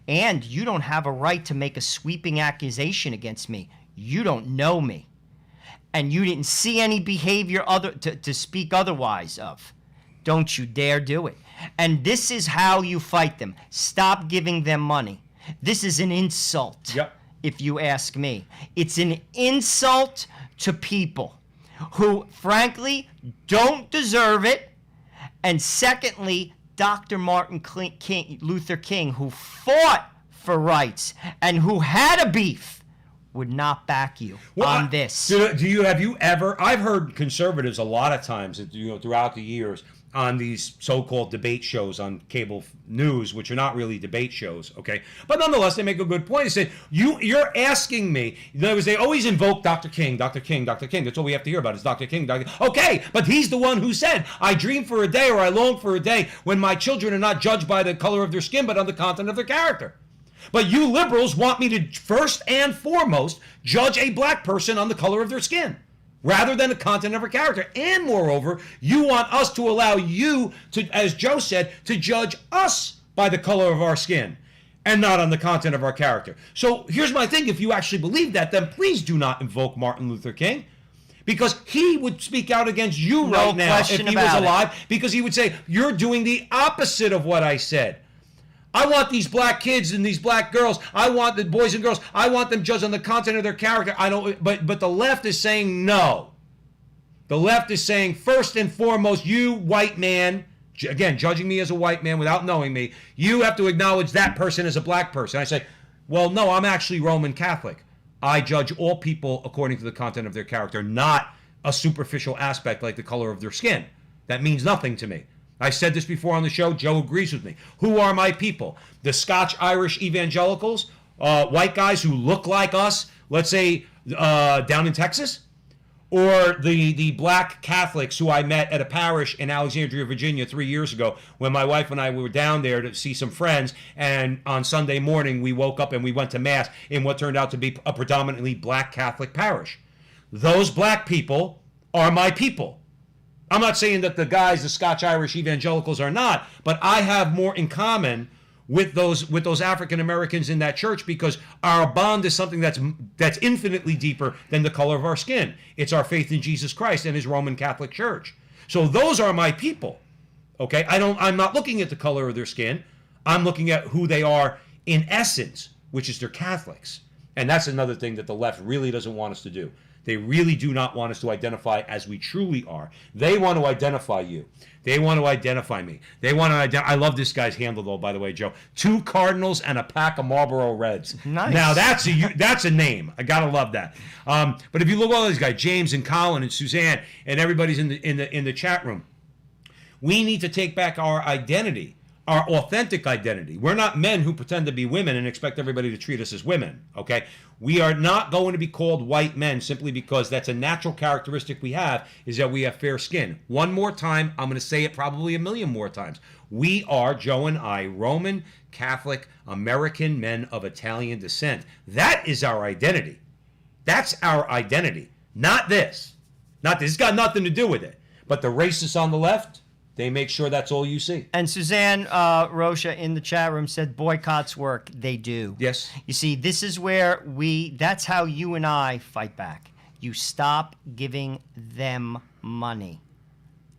And you don't have a right to make a sweeping accusation against me. You don't know me. And you didn't see any behavior to speak otherwise of. Don't you dare do it. And this is how you fight them. Stop giving them money. This is an insult, if you ask me. It's an insult to people who, frankly, don't deserve it. And secondly, Dr. Luther King, who fought for rights and who had a beef, would not back you on this. Have you ever? I've heard conservatives a lot of times, throughout the years, on these so-called debate shows on cable news, which are not really debate shows, okay? But nonetheless, they make a good point. They say, you're asking me, in other words, they always invoke Dr. King, Dr. King, Dr. King. That's all we have to hear about is Dr. King, Dr. King. Okay, but he's the one who said, I dream for a day or I long for a day when my children are not judged by the color of their skin, but on the content of their character. But you liberals want me to first and foremost judge a black person on the color of their skin, rather than the content of her character. And moreover, you want us to allow you to, as Joe said, to judge us by the color of our skin and not on the content of our character. So here's my thing. If you actually believe that, then please do not invoke Martin Luther King, because he would speak out against you right now if he was alive, because he would say, you're doing the opposite of what I said. I want these black kids and these black girls, I want the boys and girls, I want them judged on the content of their character. But the left is saying no. The left is saying, first and foremost, you white man, again, judging me as a white man without knowing me, you have to acknowledge that person as a black person. I say, well, no, I'm actually Roman Catholic. I judge all people according to the content of their character, not a superficial aspect like the color of their skin. That means nothing to me. I said this before on the show. Joe agrees with me. Who are my people? The Scotch-Irish evangelicals, white guys who look like us, let's say down in Texas? Or the black Catholics who I met at a parish in Alexandria, Virginia 3 years ago when my wife and I were down there to see some friends, and on Sunday morning we woke up and we went to Mass in what turned out to be a predominantly black Catholic parish. Those black people are my people. I'm not saying that the Scotch-Irish evangelicals are not, but I have more in common with those African Americans in that church, because our bond is something that's infinitely deeper than the color of our skin. It's our faith in Jesus Christ and his Roman Catholic Church. So those are my people. Okay? I'm not looking at the color of their skin. I'm looking at who they are in essence, which is they're Catholics. And that's another thing that the left really doesn't want us to do. They really do not want us to identify as we truly are. They want to identify you. They want to identify me. They want to I love this guy's handle, though, by the way, Joe. 2 Cardinals and a pack of Marlboro Reds. Nice. Now, that's a name. I got to love that. But if you look at all these guys, James and Colin and Suzanne and everybody's in the chat room, we need to take back our identity, our authentic identity. We're not men who pretend to be women and expect everybody to treat us as women, okay? We are not going to be called white men simply because that's a natural characteristic we have, is that we have fair skin. One more time, I'm going to say it probably a million more times. We are, Joe and I, Roman Catholic American men of Italian descent. That is our identity. That's our identity. Not this. Not this. It's got nothing to do with it. But the racists on the left, they make sure that's all you see. And Suzanne Rocha in the chat room said boycotts work. They do. Yes. You see, this is where that's how you and I fight back. You stop giving them money.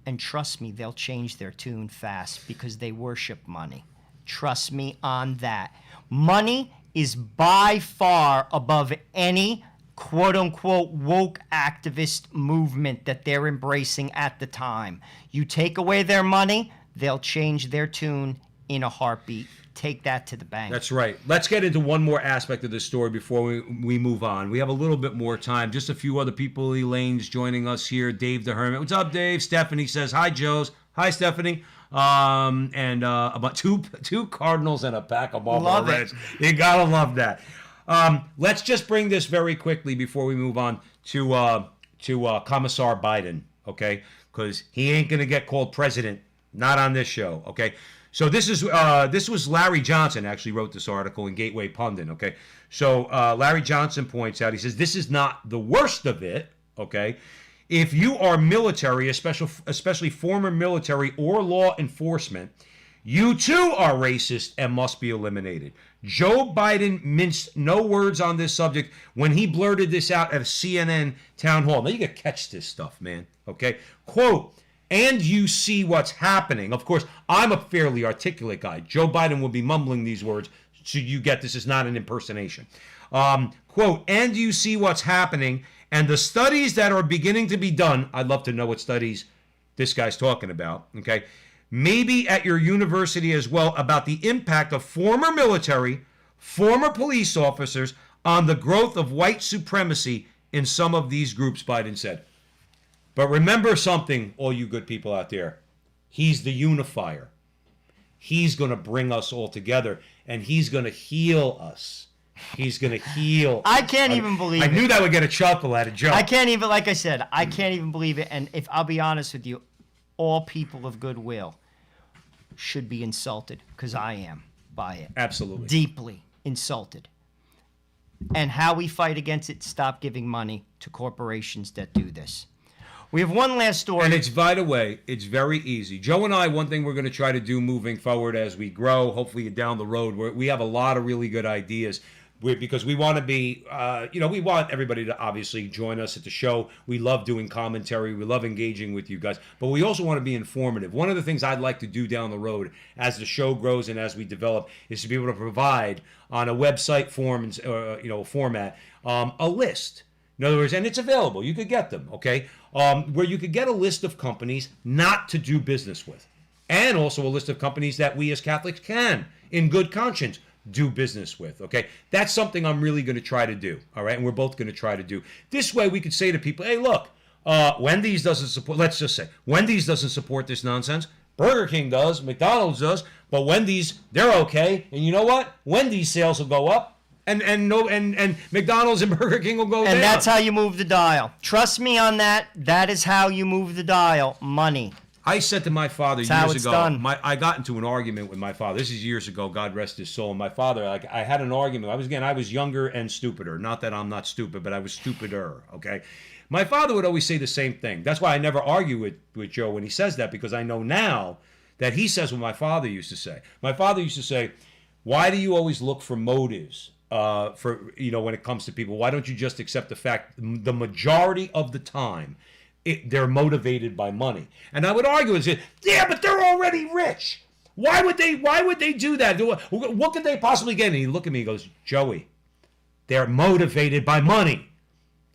And trust me, they'll change their tune fast because they worship money. Trust me on that. Money is by far above any quote-unquote woke activist movement that they're embracing at the time. You take away their money, they'll change their tune in a heartbeat. Take that to the bank. That's right. Let's get into one more aspect of this story before we move on. We have a little bit more time. Just a few other people. Elaine's joining us here. Dave the Hermit. What's up, Dave? Stephanie says, hi, Joe's. Hi, Stephanie. And about two Cardinals and a pack of Marlboro Reds. You gotta love that. Let's just bring this very quickly before we move on to Commissar Biden, okay? Because he ain't going to get called president, not on this show, okay? So this was Larry Johnson actually wrote this article in Gateway Pundit, okay? So Larry Johnson points out, he says, this is not the worst of it, okay? If you are military, especially former military or law enforcement, you too are racist and must be eliminated. Joe Biden minced no words on this subject when he blurted this out at a CNN town hall. Now you gotta catch this stuff, man. Okay? Quote, and you see what's happening. Of course, I'm a fairly articulate guy. Joe Biden will be mumbling these words, so you get this is not an impersonation. Quote, and you see what's happening, and the studies that are beginning to be done, I'd love to know what studies this guy's talking about, okay? maybe at your university as well, about the impact of former military, former police officers on the growth of white supremacy in some of these groups, Biden said. But remember something, all you good people out there. He's the unifier. He's going to bring us all together, and he's going to heal us. He's going to heal. I can't even believe it. I knew that would get a chuckle out of Joe. I can't even, like I said, I can't even believe it. And if I'll be honest with you, all people of goodwill should be insulted, because I am by it. Absolutely. Deeply insulted. And how we fight against it, stop giving money to corporations that do this. We have one last story. And it's, by the way, it's very easy. Joe and I, one thing we're going to try to do moving forward as we grow, hopefully down the road, we have a lot of really good ideas. Because we want to be, we want everybody to obviously join us at the show. We love doing commentary. We love engaging with you guys. But we also want to be informative. One of the things I'd like to do down the road as the show grows and as we develop is to be able to provide on a website form, format, a list. In other words, and it's available. You could get them, okay? Where you could get a list of companies not to do business with. And also a list of companies that we as Catholics can, in good conscience, do business with, okay? That's something I'm really going to try to do, all right? And we're both going to try to do. This way we could say to people, hey, look, Wendy's doesn't support, let's just say, Wendy's doesn't support this nonsense. Burger King does, McDonald's does, but Wendy's, they're okay. And you know what? Wendy's sales will go up, and McDonald's and Burger King will go down. And that's how you move the dial. Trust me on that. That is how you move the dial. Money. I said to my father That's years ago, I got into an argument with my father. This is years ago, God rest his soul. And my father, I had an argument. I was younger and stupider. Not that I'm not stupid, but I was stupider, okay? My father would always say the same thing. That's why I never argue with Joe when he says that, because I know now that he says what my father used to say. My father used to say, why do you always look for motives when it comes to people? Why don't you just accept the fact the majority of the time they're motivated by money? And I would argue and say, yeah, but they're already rich. Why would they do that? What could they possibly get? And he looked at me and goes, Joey, they're motivated by money.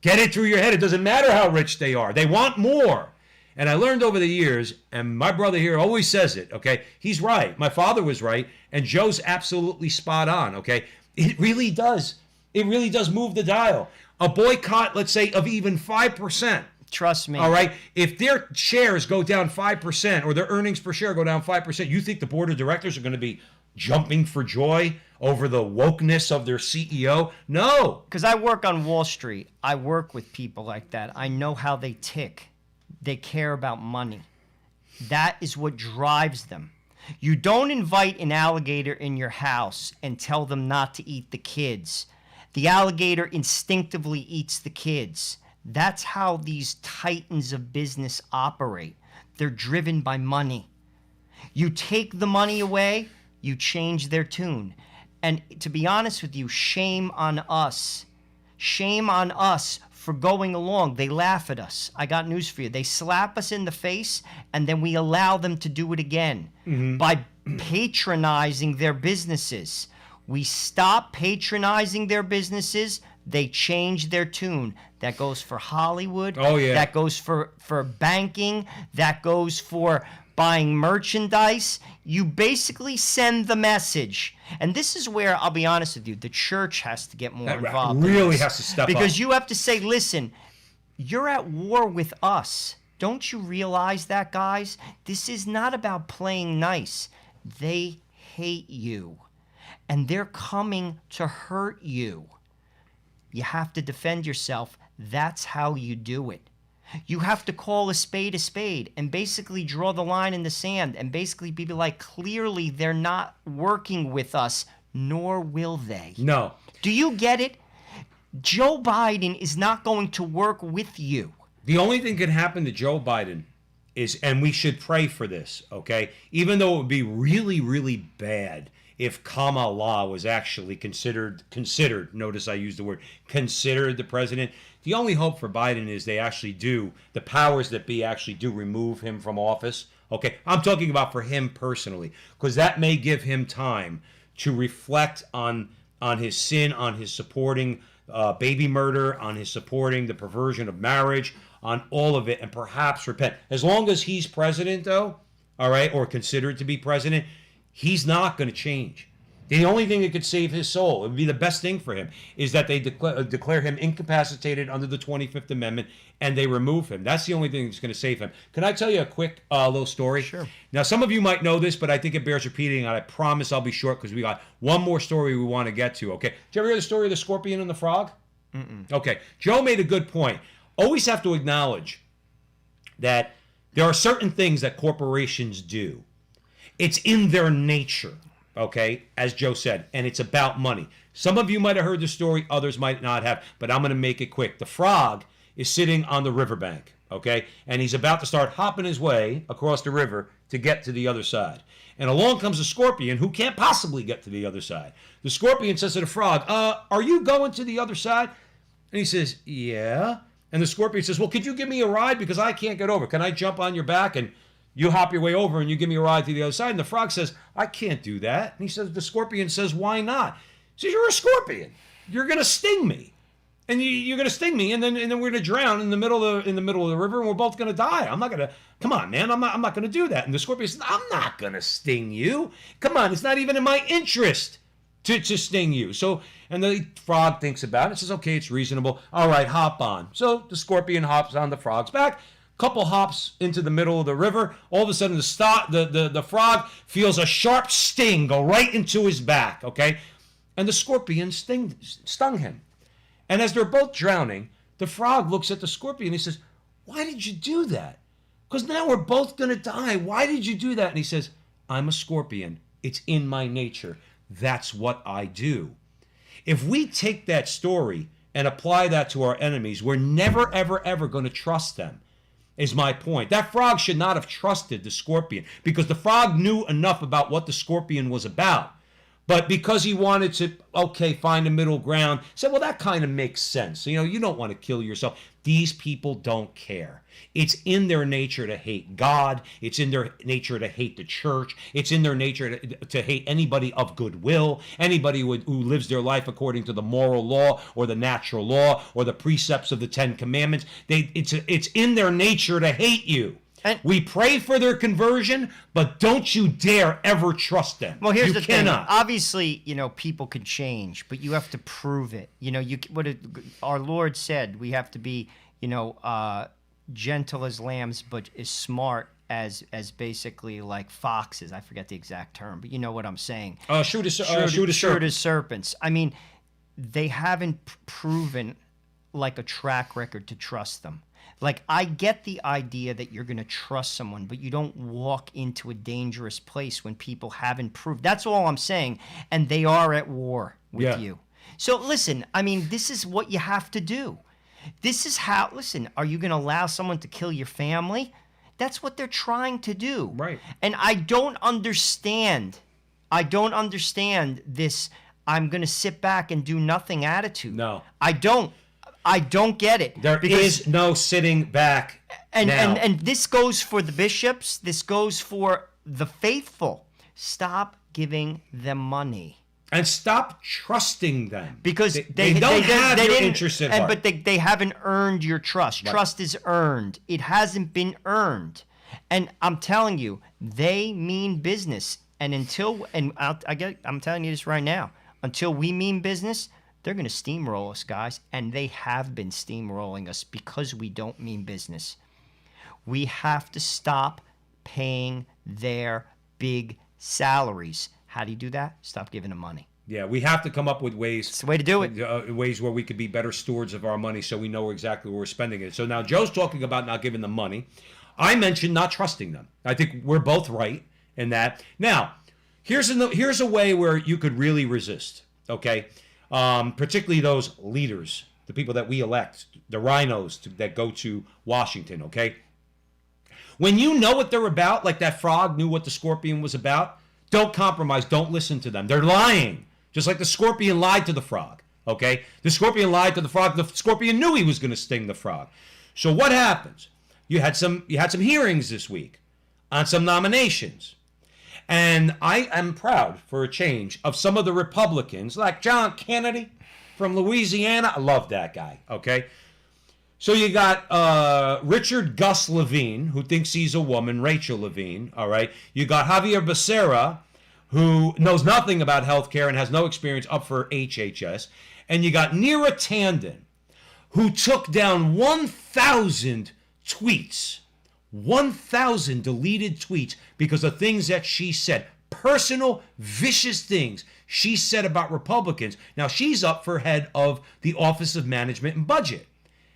Get it through your head. It doesn't matter how rich they are. They want more. And I learned over the years, and my brother here always says it, okay? He's right. My father was right, and Joe's absolutely spot on, okay? It really does. It really does move the dial. A boycott, let's say, of even 5%. Trust me. All right. If their shares go down 5% or their earnings per share go down 5%, you think the board of directors are going to be jumping for joy over the wokeness of their CEO? No. Because I work on Wall Street. I work with people like that. I know how they tick. They care about money. That is what drives them. You don't invite an alligator in your house and tell them not to eat the kids. The alligator instinctively eats the kids. That's how these titans of business operate. They're driven by money. You take the money away, you change their tune. And to be honest with you, shame on us. Shame on us for going along. They laugh at us. I got news for you. They slap us in the face, and then we allow them to do it again by patronizing their businesses. We stop patronizing their businesses, they change their tune. That goes for Hollywood. Oh, yeah. That goes for banking. That goes for buying merchandise. You basically send the message. And this is where, I'll be honest with you, the church has to get more involved. Really has to step up. Because you have to say, listen, you're at war with us. Don't you realize that, guys? This is not about playing nice. They hate you. And they're coming to hurt you. You have to defend yourself. That's how you do it. You have to call a spade and basically draw the line in the sand and basically be like, clearly they're not working with us, nor will they. No. Do you get it? Joe Biden is not going to work with you. The only thing can happen to Joe Biden is, and we should pray for this, okay? Even though it would be really, really bad if Kamala was actually considered, notice I used the word, considered the president. The only hope for Biden is they actually do, the powers that be actually do remove him from office. Okay, I'm talking about for him personally, because that may give him time to reflect on his sin, on his supporting baby murder, on his supporting the perversion of marriage, on all of it, and perhaps repent. As long as he's president, though, all right, or considered to be president, he's not going to change. The only thing that could save his soul, it would be the best thing for him, is that they declare him incapacitated under the 25th Amendment and they remove him. That's the only thing that's going to save him. Can I tell you a quick little story? Sure. Now, some of you might know this, but I think it bears repeating, and I promise I'll be short because we got one more story we want to get to, okay? Did you ever hear the story of the scorpion and the frog? Mm-mm. Okay. Joe made a good point. Always have to acknowledge that there are certain things that corporations do. It's in their nature. Okay, as Joe said, and it's about money. Some of you might have heard the story, others might not have, but I'm going to make it quick. The frog is sitting on the riverbank, okay, and he's about to start hopping his way across the river to get to the other side. And along comes a scorpion who can't possibly get to the other side. The scorpion says to the frog, are you going to the other side? And he says, yeah. And the scorpion says, well, could you give me a ride because I can't get over? Can I jump on your back and you hop your way over and you give me a ride to the other side? And the frog says, I can't do that. And he says, the scorpion says, why not? He says, you're a scorpion. You're going to sting me. And you're going to sting me, and then we're going to drown in the middle of the river, and we're both going to die. I'm not going to. Come on, man. I'm not going to do that. And the scorpion says, I'm not going to sting you. Come on, it's not even in my interest to sting you. So, and the frog thinks about it. Says, okay, it's reasonable. All right, hop on. So the scorpion hops on the frog's back. Couple hops into the middle of the river. All of a sudden, the frog feels a sharp sting go right into his back. Okay, and the scorpion stung him. And as they're both drowning, the frog looks at the scorpion and he says, why did you do that? Because now we're both going to die. Why did you do that? And he says, I'm a scorpion. It's in my nature. That's what I do. If we take that story and apply that to our enemies, we're never, ever, ever going to trust them, is my point. That frog should not have trusted the scorpion because the frog knew enough about what the scorpion was about. But because he wanted to, find a middle ground, said, well, that kind of makes sense. You don't want to kill yourself. These people don't care. It's in their nature to hate God. It's in their nature to hate the church. It's in their nature to hate anybody of goodwill, anybody who lives their life according to the moral law or the natural law or the precepts of the Ten Commandments. It's in their nature to hate you. And we pray for their conversion, but don't you dare ever trust them. Well, here's the thing. Obviously, people can change, but you have to prove it. Our Lord said we have to be, gentle as lambs, but as smart as basically like foxes. I forget the exact term, but you know what I'm saying. Shrewd as serpents. I mean, they haven't proven like a track record to trust them. Like, I get the idea that you're going to trust someone, but you don't walk into a dangerous place when people haven't proved. That's all I'm saying. And they are at war with you. So, listen, I mean, this is what you have to do. This is how, listen, are you going to allow someone to kill your family? That's what they're trying to do. Right. And I don't understand this I'm going to sit back and do nothing attitude. No. I don't get it. There is no sitting back now. And this goes for the bishops. This goes for the faithful. Stop giving them money. And stop trusting them. Because they don't have your interest at heart. But they haven't earned your trust. Right. Trust is earned. It hasn't been earned. And I'm telling you, they mean business. And I'm telling you this right now, until we mean business, they're going to steamroll us, guys, and they have been steamrolling us because we don't mean business. We have to stop paying their big salaries. How do you do that? Stop giving them money. Yeah, we have to come up with ways. It's the way to do it. Ways where we could be better stewards of our money so we know exactly where we're spending it. So now Joe's talking about not giving them money. I mentioned not trusting them. I think we're both right in that. Now, here's a way where you could really resist, okay? Particularly those leaders, the people that we elect, the rhinos that go to Washington, okay? When you know what they're about, like that frog knew what the scorpion was about, don't compromise, don't listen to them. They're lying, just like the scorpion lied to the frog, okay? The scorpion lied to the frog. The scorpion knew he was going to sting the frog. So what happens? You had some hearings this week on some nominations. And I am proud, for a change, of some of the Republicans, like John Kennedy from Louisiana. I love that guy, okay? So you got Richard Gus Levine, who thinks he's a woman, Rachel Levine, all right? You got Javier Becerra, who knows nothing about healthcare and has no experience, up for HHS. And you got Neera Tanden, who took down 1,000 tweets, 1,000 deleted tweets because of things that she said, personal, vicious things she said about Republicans. Now, she's up for head of the Office of Management and Budget.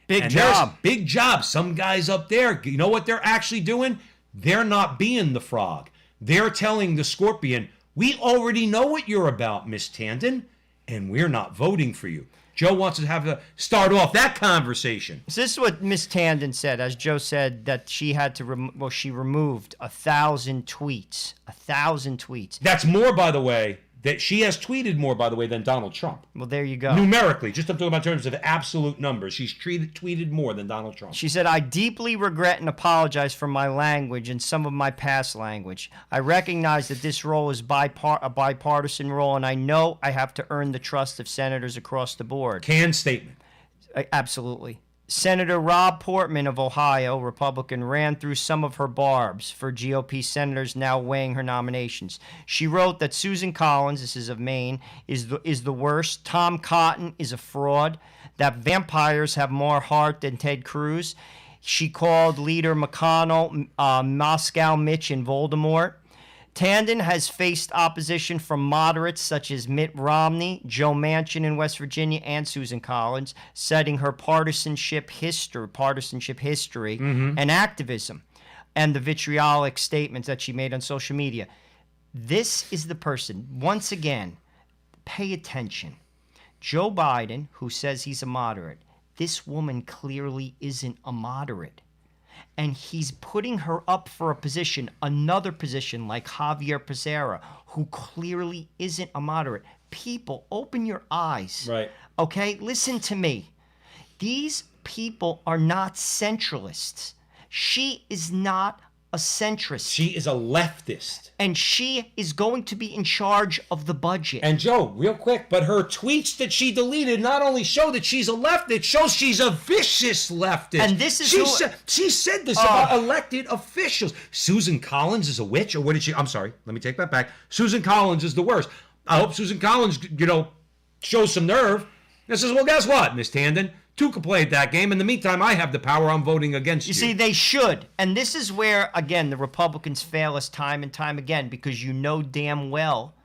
Big job. Big job. Some guys up there, you know what they're actually doing? They're not being the frog. They're telling the scorpion, we already know what you're about, Miss Tanden, and we're not voting for you. Joe wants to start off that conversation. So this is what Miss Tanden said, as Joe said, that she had to, she removed 1,000 tweets. 1,000 tweets. That's more, by the way, that she has tweeted more, by the way, than Donald Trump. Well, there you go. Numerically, just I'm talking about in terms of absolute numbers. She's tweeted more than Donald Trump. She said, I deeply regret and apologize for my language and some of my past language. I recognize that this role is a bipartisan role, and I know I have to earn the trust of senators across the board. Canned statement. Absolutely. Senator Rob Portman of Ohio, Republican, ran through some of her barbs for GOP senators now weighing her nominations. She wrote that Susan Collins, this is of Maine, is the worst. Tom Cotton is a fraud. That vampires have more heart than Ted Cruz. She called Leader McConnell Moscow Mitch in Voldemort. Tanden has faced opposition from moderates such as Mitt Romney, Joe Manchin in West Virginia, and Susan Collins, citing her partisanship history and activism, and the vitriolic statements that she made on social media. This is the person, once again, pay attention. Joe Biden, who says he's a moderate, this woman clearly isn't a moderate. And he's putting her up for a position, another position like Javier Becerra, who clearly isn't a moderate. People, open your eyes. Right. Okay? Listen to me. These people are not centralists. She is not a centrist. She is a leftist. And she is going to be in charge of the budget. And Joe, real quick, but her tweets that she deleted not only show that she's a leftist, it shows she's a vicious leftist. And this is she said this about elected officials. Susan Collins is a witch, or what did she? I'm sorry, let me take that back. Susan Collins is the worst. I hope Susan Collins, shows some nerve and says, well, guess what, Miss Tanden? Two can play at that game. In the meantime, I have the power. I'm voting against you. You see, they should. And this is where, again, the Republicans fail us time and time again, because you know damn well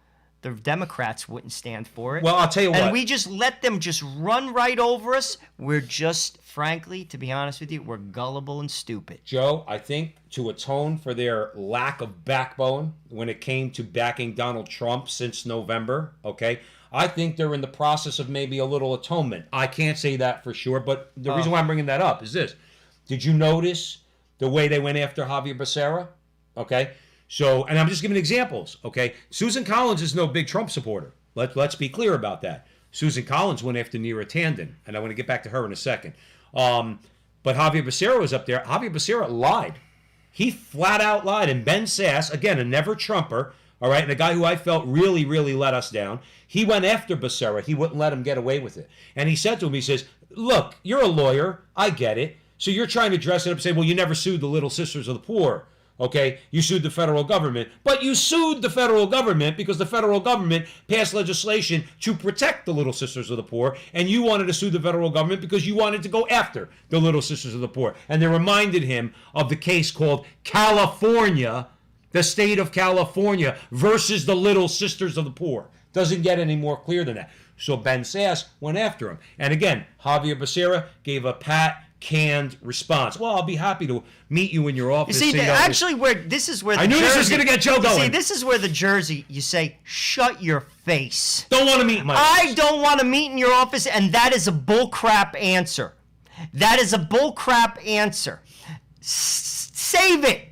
the Democrats wouldn't stand for it. Well, I'll tell you what. And we just let them just run right over us. We're just, frankly, to be honest with you, we're gullible and stupid. Joe, I think to atone for their lack of backbone when it came to backing Donald Trump since November, okay, I think they're in the process of maybe a little atonement. I can't say that for sure, but the reason why I'm bringing that up is this. Did you notice the way they went after Javier Becerra? Okay? So, and I'm just giving examples, okay? Susan Collins is no big Trump supporter. Let's be clear about that. Susan Collins went after Neera Tanden, and I want to get back to her in a second. But Javier Becerra was up there. Javier Becerra lied. He flat out lied. And Ben Sass, again, a never Trumper, all right, and a guy who I felt really, really let us down, he went after Becerra. He wouldn't let him get away with it. And he said to him, he says, look, you're a lawyer. I get it. So you're trying to dress it up and say, well, you never sued the Little Sisters of the Poor. Okay, you sued the federal government. But you sued the federal government because the federal government passed legislation to protect the Little Sisters of the Poor, and you wanted to sue the federal government because you wanted to go after the Little Sisters of the Poor. And they reminded him of the case called California, the state of California versus the Little Sisters of the Poor. Doesn't get any more clear than that. So Ben Sass went after him. And again, Javier Becerra gave a pat, canned response. Well, I'll be happy to meet you in your office. You see, actually, this is where the I knew Jersey, this was going to get Joe going. See, this is where the Jersey, you say, shut your face. Don't want to meet in my I office. don't want to meet in your office, and that is a bullcrap answer. That is a bullcrap answer. Save it.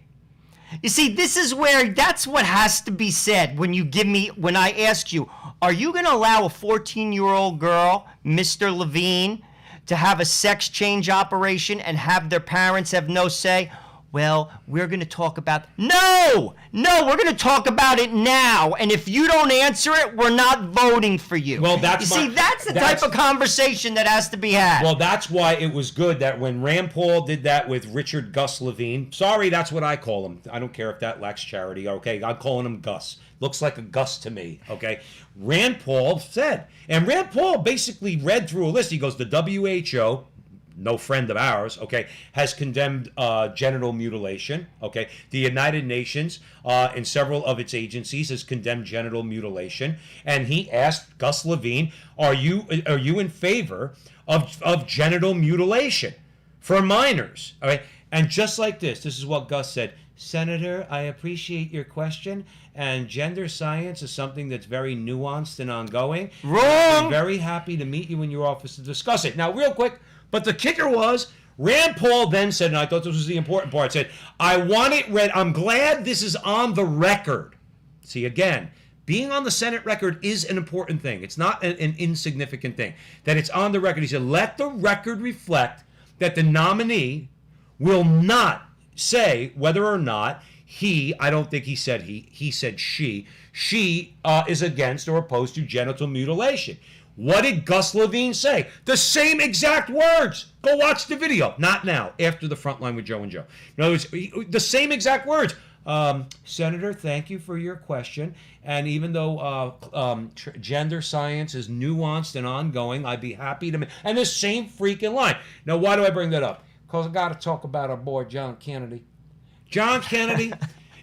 You see, this is where, that's what has to be said when I ask you, are you going to allow a 14-year-old girl, Mr. Levine, to have a sex change operation and have their parents have no say? well, we're going to talk about... No, we're going to talk about it now. And if you don't answer it, we're not voting for you. Well, that's the type of conversation that has to be had. Well, that's why it was good that when Rand Paul did that with Richard Gus Levine, sorry, that's what I call him. I don't care if that lacks charity, okay? I'm calling him Gus. Looks like a Gus to me, okay? Rand Paul said, and Rand Paul basically read through a list. He goes, the WHO, no friend of ours, okay, has condemned genital mutilation, okay? The United Nations and several of its agencies has condemned genital mutilation. And he asked Gus Levine, are you in favor of genital mutilation for minors? All right? And just like this is what Gus said. Senator, I appreciate your question, and gender science is something that's very nuanced and ongoing. Wrong! I'm very happy to meet you in your office to discuss it. Now, real quick, but the kicker was, Rand Paul then said, and I thought this was the important part, said, I want it read, I'm glad this is on the record. See, again, being on the Senate record is an important thing. It's not an insignificant thing. That it's on the record. He said, let the record reflect that the nominee will not say whether or not I don't think he said he said she is against or opposed to genital mutilation. What did Gus Levine say? The same exact words. Go watch the video. Not now, after the Frontline with Joe and Joe. In other words, the same exact words. Senator, thank you for your question. And even though gender science is nuanced and ongoing, I'd be happy to... And the same freaking line. Now, why do I bring that up? Because I got to talk about our boy, John Kennedy. John Kennedy.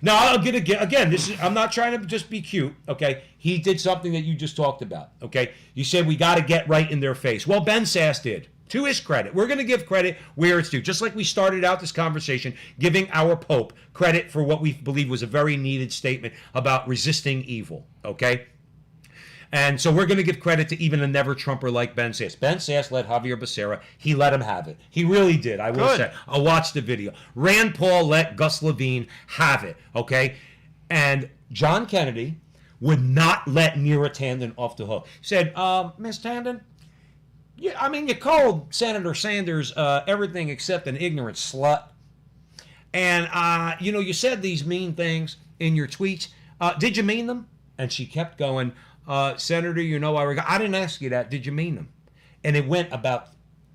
Now, I'll get again. I'm not trying to just be cute, okay? He did something that you just talked about, okay? You said we got to get right in their face. Well, Ben Sass did. To his credit, we're going to give credit where it's due. Just like we started out this conversation giving our Pope credit for what we believe was a very needed statement about resisting evil, okay? And so we're going to give credit to even a never-Trumper like Ben Sass. Ben Sass let Javier Becerra, he let him have it. He really did, I will say. I'll watch the video. Rand Paul let Gus Levine have it, okay? And John Kennedy would not let Neera Tanden off the hook. He said, Miss Tanden, you called Senator Sanders everything except an ignorant slut. And, you said these mean things in your tweets. Did you mean them? And she kept going, Senator, I didn't ask you that. Did you mean them? And it went about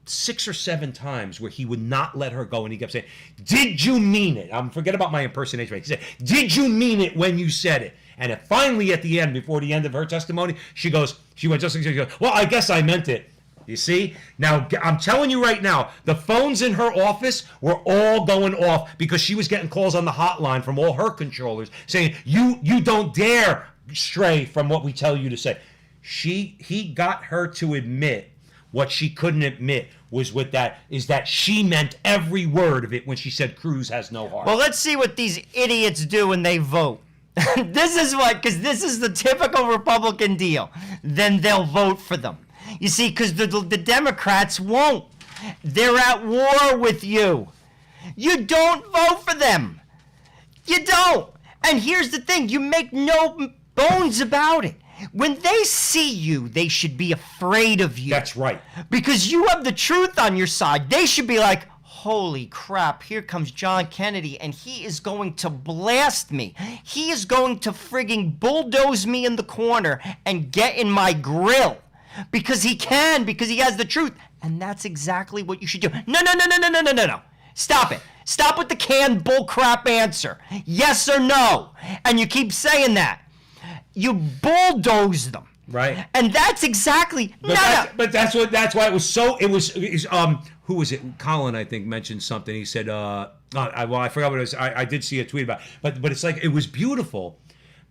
6 or 7 times where he would not let her go. And he kept saying, did you mean it? Forget about my impersonation. He said, did you mean it when you said it? And finally, at the end, before the end of her testimony, she goes, well, I guess I meant it. You see? Now, I'm telling you right now, the phones in her office were all going off because she was getting calls on the hotline from all her controllers saying, you don't dare stray from what we tell you to say. He got her to admit what she couldn't admit is that she meant every word of it when she said Cruz has no heart. Well, let's see what these idiots do when they vote. This is because this is the typical Republican deal. Then they'll vote for them. You see, because the Democrats won't. They're at war with you. You don't vote for them. You don't. And here's the thing. You make no bones about it. When they see you, they should be afraid of you. That's right. Because you have the truth on your side. They should be like, holy crap, here comes John Kennedy, and he is going to blast me. He is going to frigging bulldoze me in the corner and get in my grill. Because he can, because he has the truth. And that's exactly what you should do. No. Stop it. Stop with the canned bullcrap answer. Yes or no. And you keep saying that. You bulldoze them. Right. And that's exactly... But that's why it was so... Who was it? Colin, I think, mentioned something. He said... I forgot what it was. I did see a tweet about it. But it's like, it was beautiful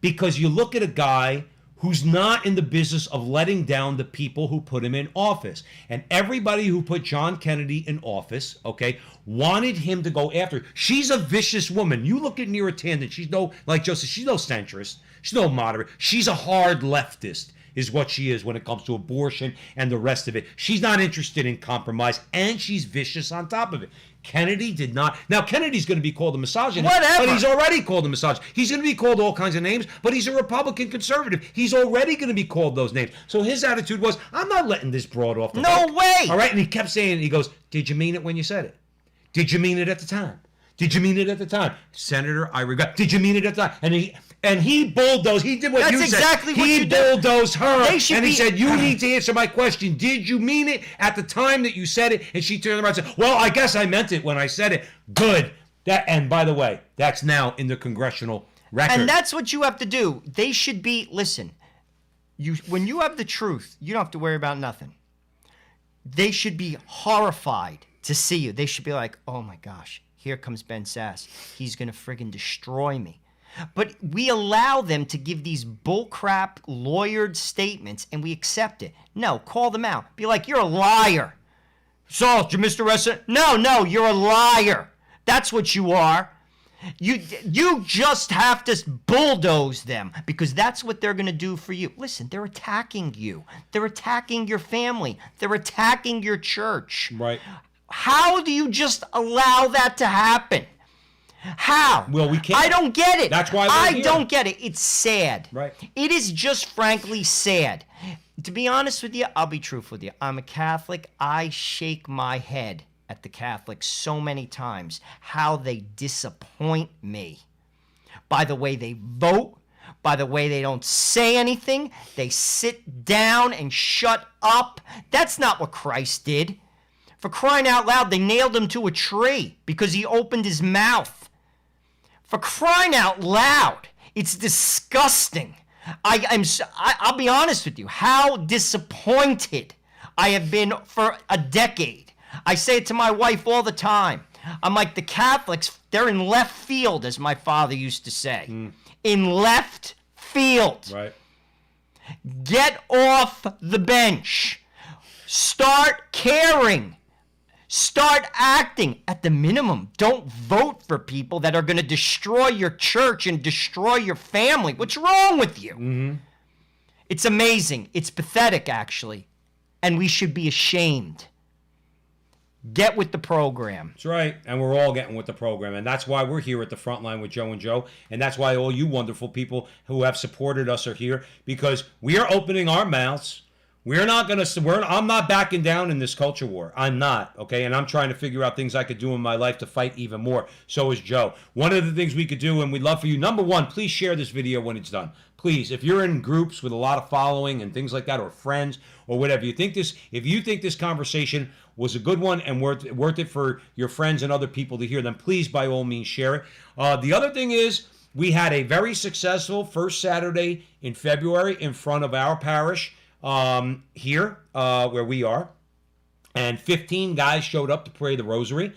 because you look at a guy who's not in the business of letting down the people who put him in office. And everybody who put John Kennedy in office, okay, wanted him to go after her. She's a vicious woman. You look at Neera Tanden, she's like Joseph, she's no centrist. She's no moderate. She's a hard leftist, is what she is when it comes to abortion and the rest of it. She's not interested in compromise, and she's vicious on top of it. Kennedy did not. Now, Kennedy's going to be called a misogynist. Whatever. But he's already called a misogynist. He's going to be called all kinds of names, but he's a Republican conservative. He's already going to be called those names. So his attitude was, I'm not letting this broad off the hook. No way. All right? And he kept saying, he goes, did you mean it when you said it? Did you mean it at the time? Did you mean it at the time? Senator, I regret. Did you mean it at the time? And he bulldozed. He did what That's you said. exactly what you He do. bulldozed her. They should and he be- said, you need to answer my question. Did you mean it at the time that you said it? And she turned around and said, well, I guess I meant it when I said it. Good. And by the way, that's now in the congressional record. And that's what you have to do. They should be, listen, when you have the truth, you don't have to worry about nothing. They should be horrified to see you. They should be like, oh my gosh, here comes Ben Sass. He's going to friggin' destroy me. But we allow them to give these bullcrap lawyered statements and we accept it. No, call them out. Be like, you're a liar. Salt, you Mr. Wrestler? No, you're a liar. That's what you are. You just have to bulldoze them because that's what they're going to do for you. Listen, they're attacking you. They're attacking your family. They're attacking your church. Right. How do you just allow that to happen? How? Well, we can't. I don't get it. That's why we're I here. don't get it. It's sad. Right. It is just frankly sad. To be honest with you, I'll be truthful with you. I'm a Catholic. I shake my head at the Catholics so many times, how they disappoint me by the way they vote, by the way they don't say anything. They sit down and shut up. That's not what Christ did. For crying out loud, they nailed him to a tree because he opened his mouth. For crying out loud, it's disgusting. I'll be honest with you, how disappointed I have been for a decade. I say it to my wife all the time. I'm like, the Catholics, they're in left field, as my father used to say. In left field. Right. Get off the bench. Start caring. Start acting. At the minimum, don't vote for people that are going to destroy your church and destroy your family. What's wrong with you? Mm-hmm. It's amazing. It's pathetic, actually. And we should be ashamed. Get with the program. That's right. And we're all getting with the program. And that's why we're here at the front line with Joe and Joe. And that's why all you wonderful people who have supported us are here. Because we are opening our mouths. I'm not backing down in this culture war. I'm not, okay? And I'm trying to figure out things I could do in my life to fight even more. So is Joe. One of the things we could do, and we'd love for you, number one, please share this video when it's done. Please, if you're in groups with a lot of following and things like that, or friends, or whatever, if you think this conversation was a good one and worth it for your friends and other people to hear, then please, by all means, share it. The other thing is, we had a very successful first Saturday in February in front of our parish. Here, where we are, and 15 guys showed up to pray the rosary,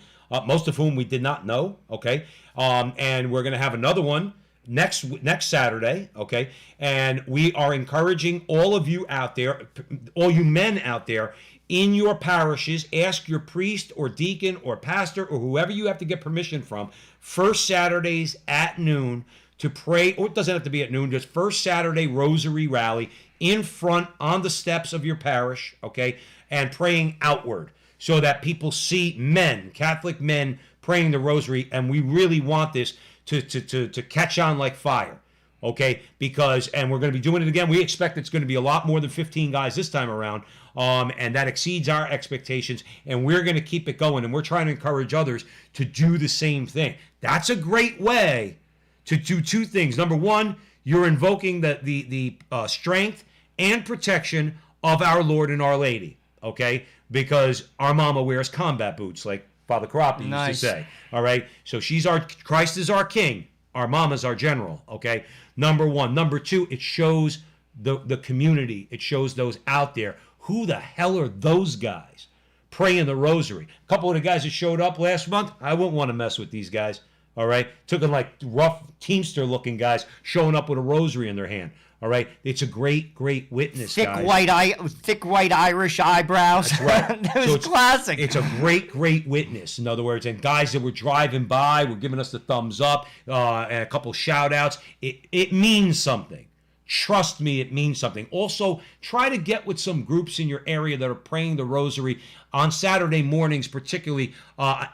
most of whom we did not know, okay, and we're going to have another one next Saturday, okay, and we are encouraging all of you out there, all you men out there, in your parishes, ask your priest or deacon or pastor or whoever you have to get permission from, first Saturdays at noon, to pray, or it doesn't have to be at noon, just first Saturday rosary rally in front on the steps of your parish, okay, and praying outward so that people see men, Catholic men, praying the rosary, and we really want this to catch on like fire, okay, and we're going to be doing it again. We expect it's going to be a lot more than 15 guys this time around, and that exceeds our expectations, and we're going to keep it going, and we're trying to encourage others to do the same thing. That's a great way to do two things. Number one, you're invoking the strength and protection of our Lord and Our Lady, okay? Because our mama wears combat boots, like Father Carapi used to say, all right? So Christ is our king. Our mama's our general, okay? Number one. Number two, it shows the community. It shows those out there. Who the hell are those guys praying the rosary? A couple of the guys that showed up last month, I wouldn't want to mess with these guys. All right, took them like rough Teamster-looking guys showing up with a rosary in their hand. All right, it's a great witness, guys. Thick white Irish eyebrows. That's right. That was classic. It's a great witness. In other words, and guys that were driving by were giving us the thumbs up and a couple shout outs. It means something Trust me, it means something. Also, try to get with some groups in your area that are praying the rosary on Saturday mornings, particularly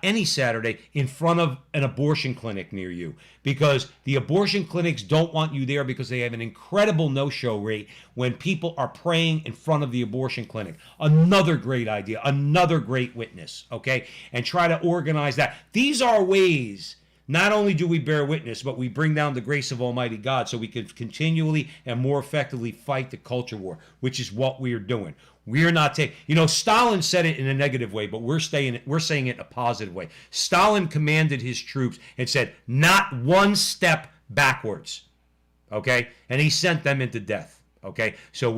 any Saturday, in front of an abortion clinic near you. Because the abortion clinics don't want you there because they have an incredible no-show rate when people are praying in front of the abortion clinic. Another great idea, another great witness, okay? And try to organize that. These are ways. Not only do we bear witness, but we bring down the grace of Almighty God so we can continually and more effectively fight the culture war, which is what we are doing. We are not taking, Stalin said it in a negative way, but we're saying it in a positive way. Stalin commanded his troops and said, not one step backwards, okay? And he sent them into death, okay? So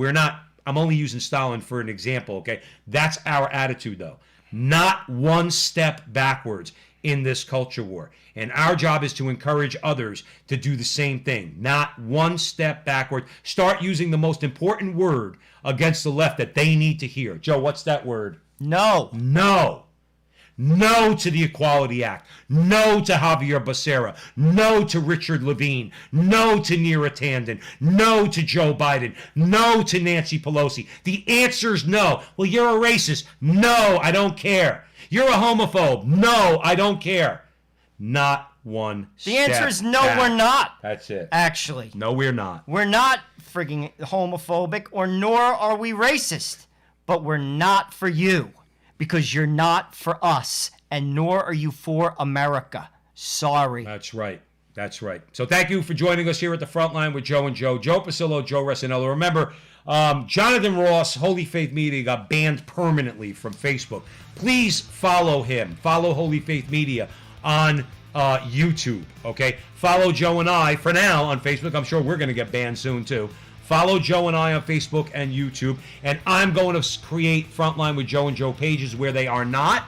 I'm only using Stalin for an example, okay? That's our attitude, though. Not one step backwards in this culture war. And our job is to encourage others to do the same thing. Not one step backward. Start using the most important word against the left that they need to hear. Joe, what's that word? No. No. No to the Equality Act. No to Javier Becerra. No to Richard Levine. No to Neera Tanden. No to Joe Biden. No to Nancy Pelosi. The answer's no. Well, you're a racist. No, I don't care. You're a homophobe. No, I don't care. Not one The answer is no, we're not. That's it. Actually. No, we're not. We're not frigging homophobic, or nor are we racist. But we're not for you. Because you're not for us. And nor are you for America. Sorry. That's right. That's right. So thank you for joining us here at the Frontline with Joe and Joe. Joe Pasillo, Joe Resinello. Remember, Jonathan Ross, Holy Faith Media, got banned permanently from Facebook. Please follow him. Follow Holy Faith Media on YouTube, okay? Follow Joe and I, for now, on Facebook. I'm sure we're going to get banned soon, too. Follow Joe and I on Facebook and YouTube. And I'm going to create Frontline with Joe and Joe pages where they are not.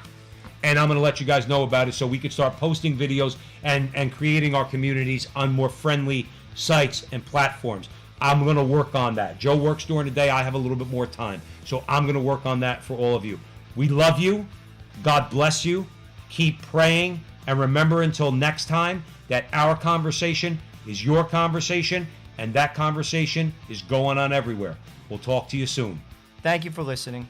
And I'm going to let you guys know about it so we can start posting videos and creating our communities on more friendly sites and platforms. I'm going to work on that. Joe works during the day. I have a little bit more time. So I'm going to work on that for all of you. We love you. God bless you. Keep praying. And remember, until next time, that our conversation is your conversation, and that conversation is going on everywhere. We'll talk to you soon. Thank you for listening.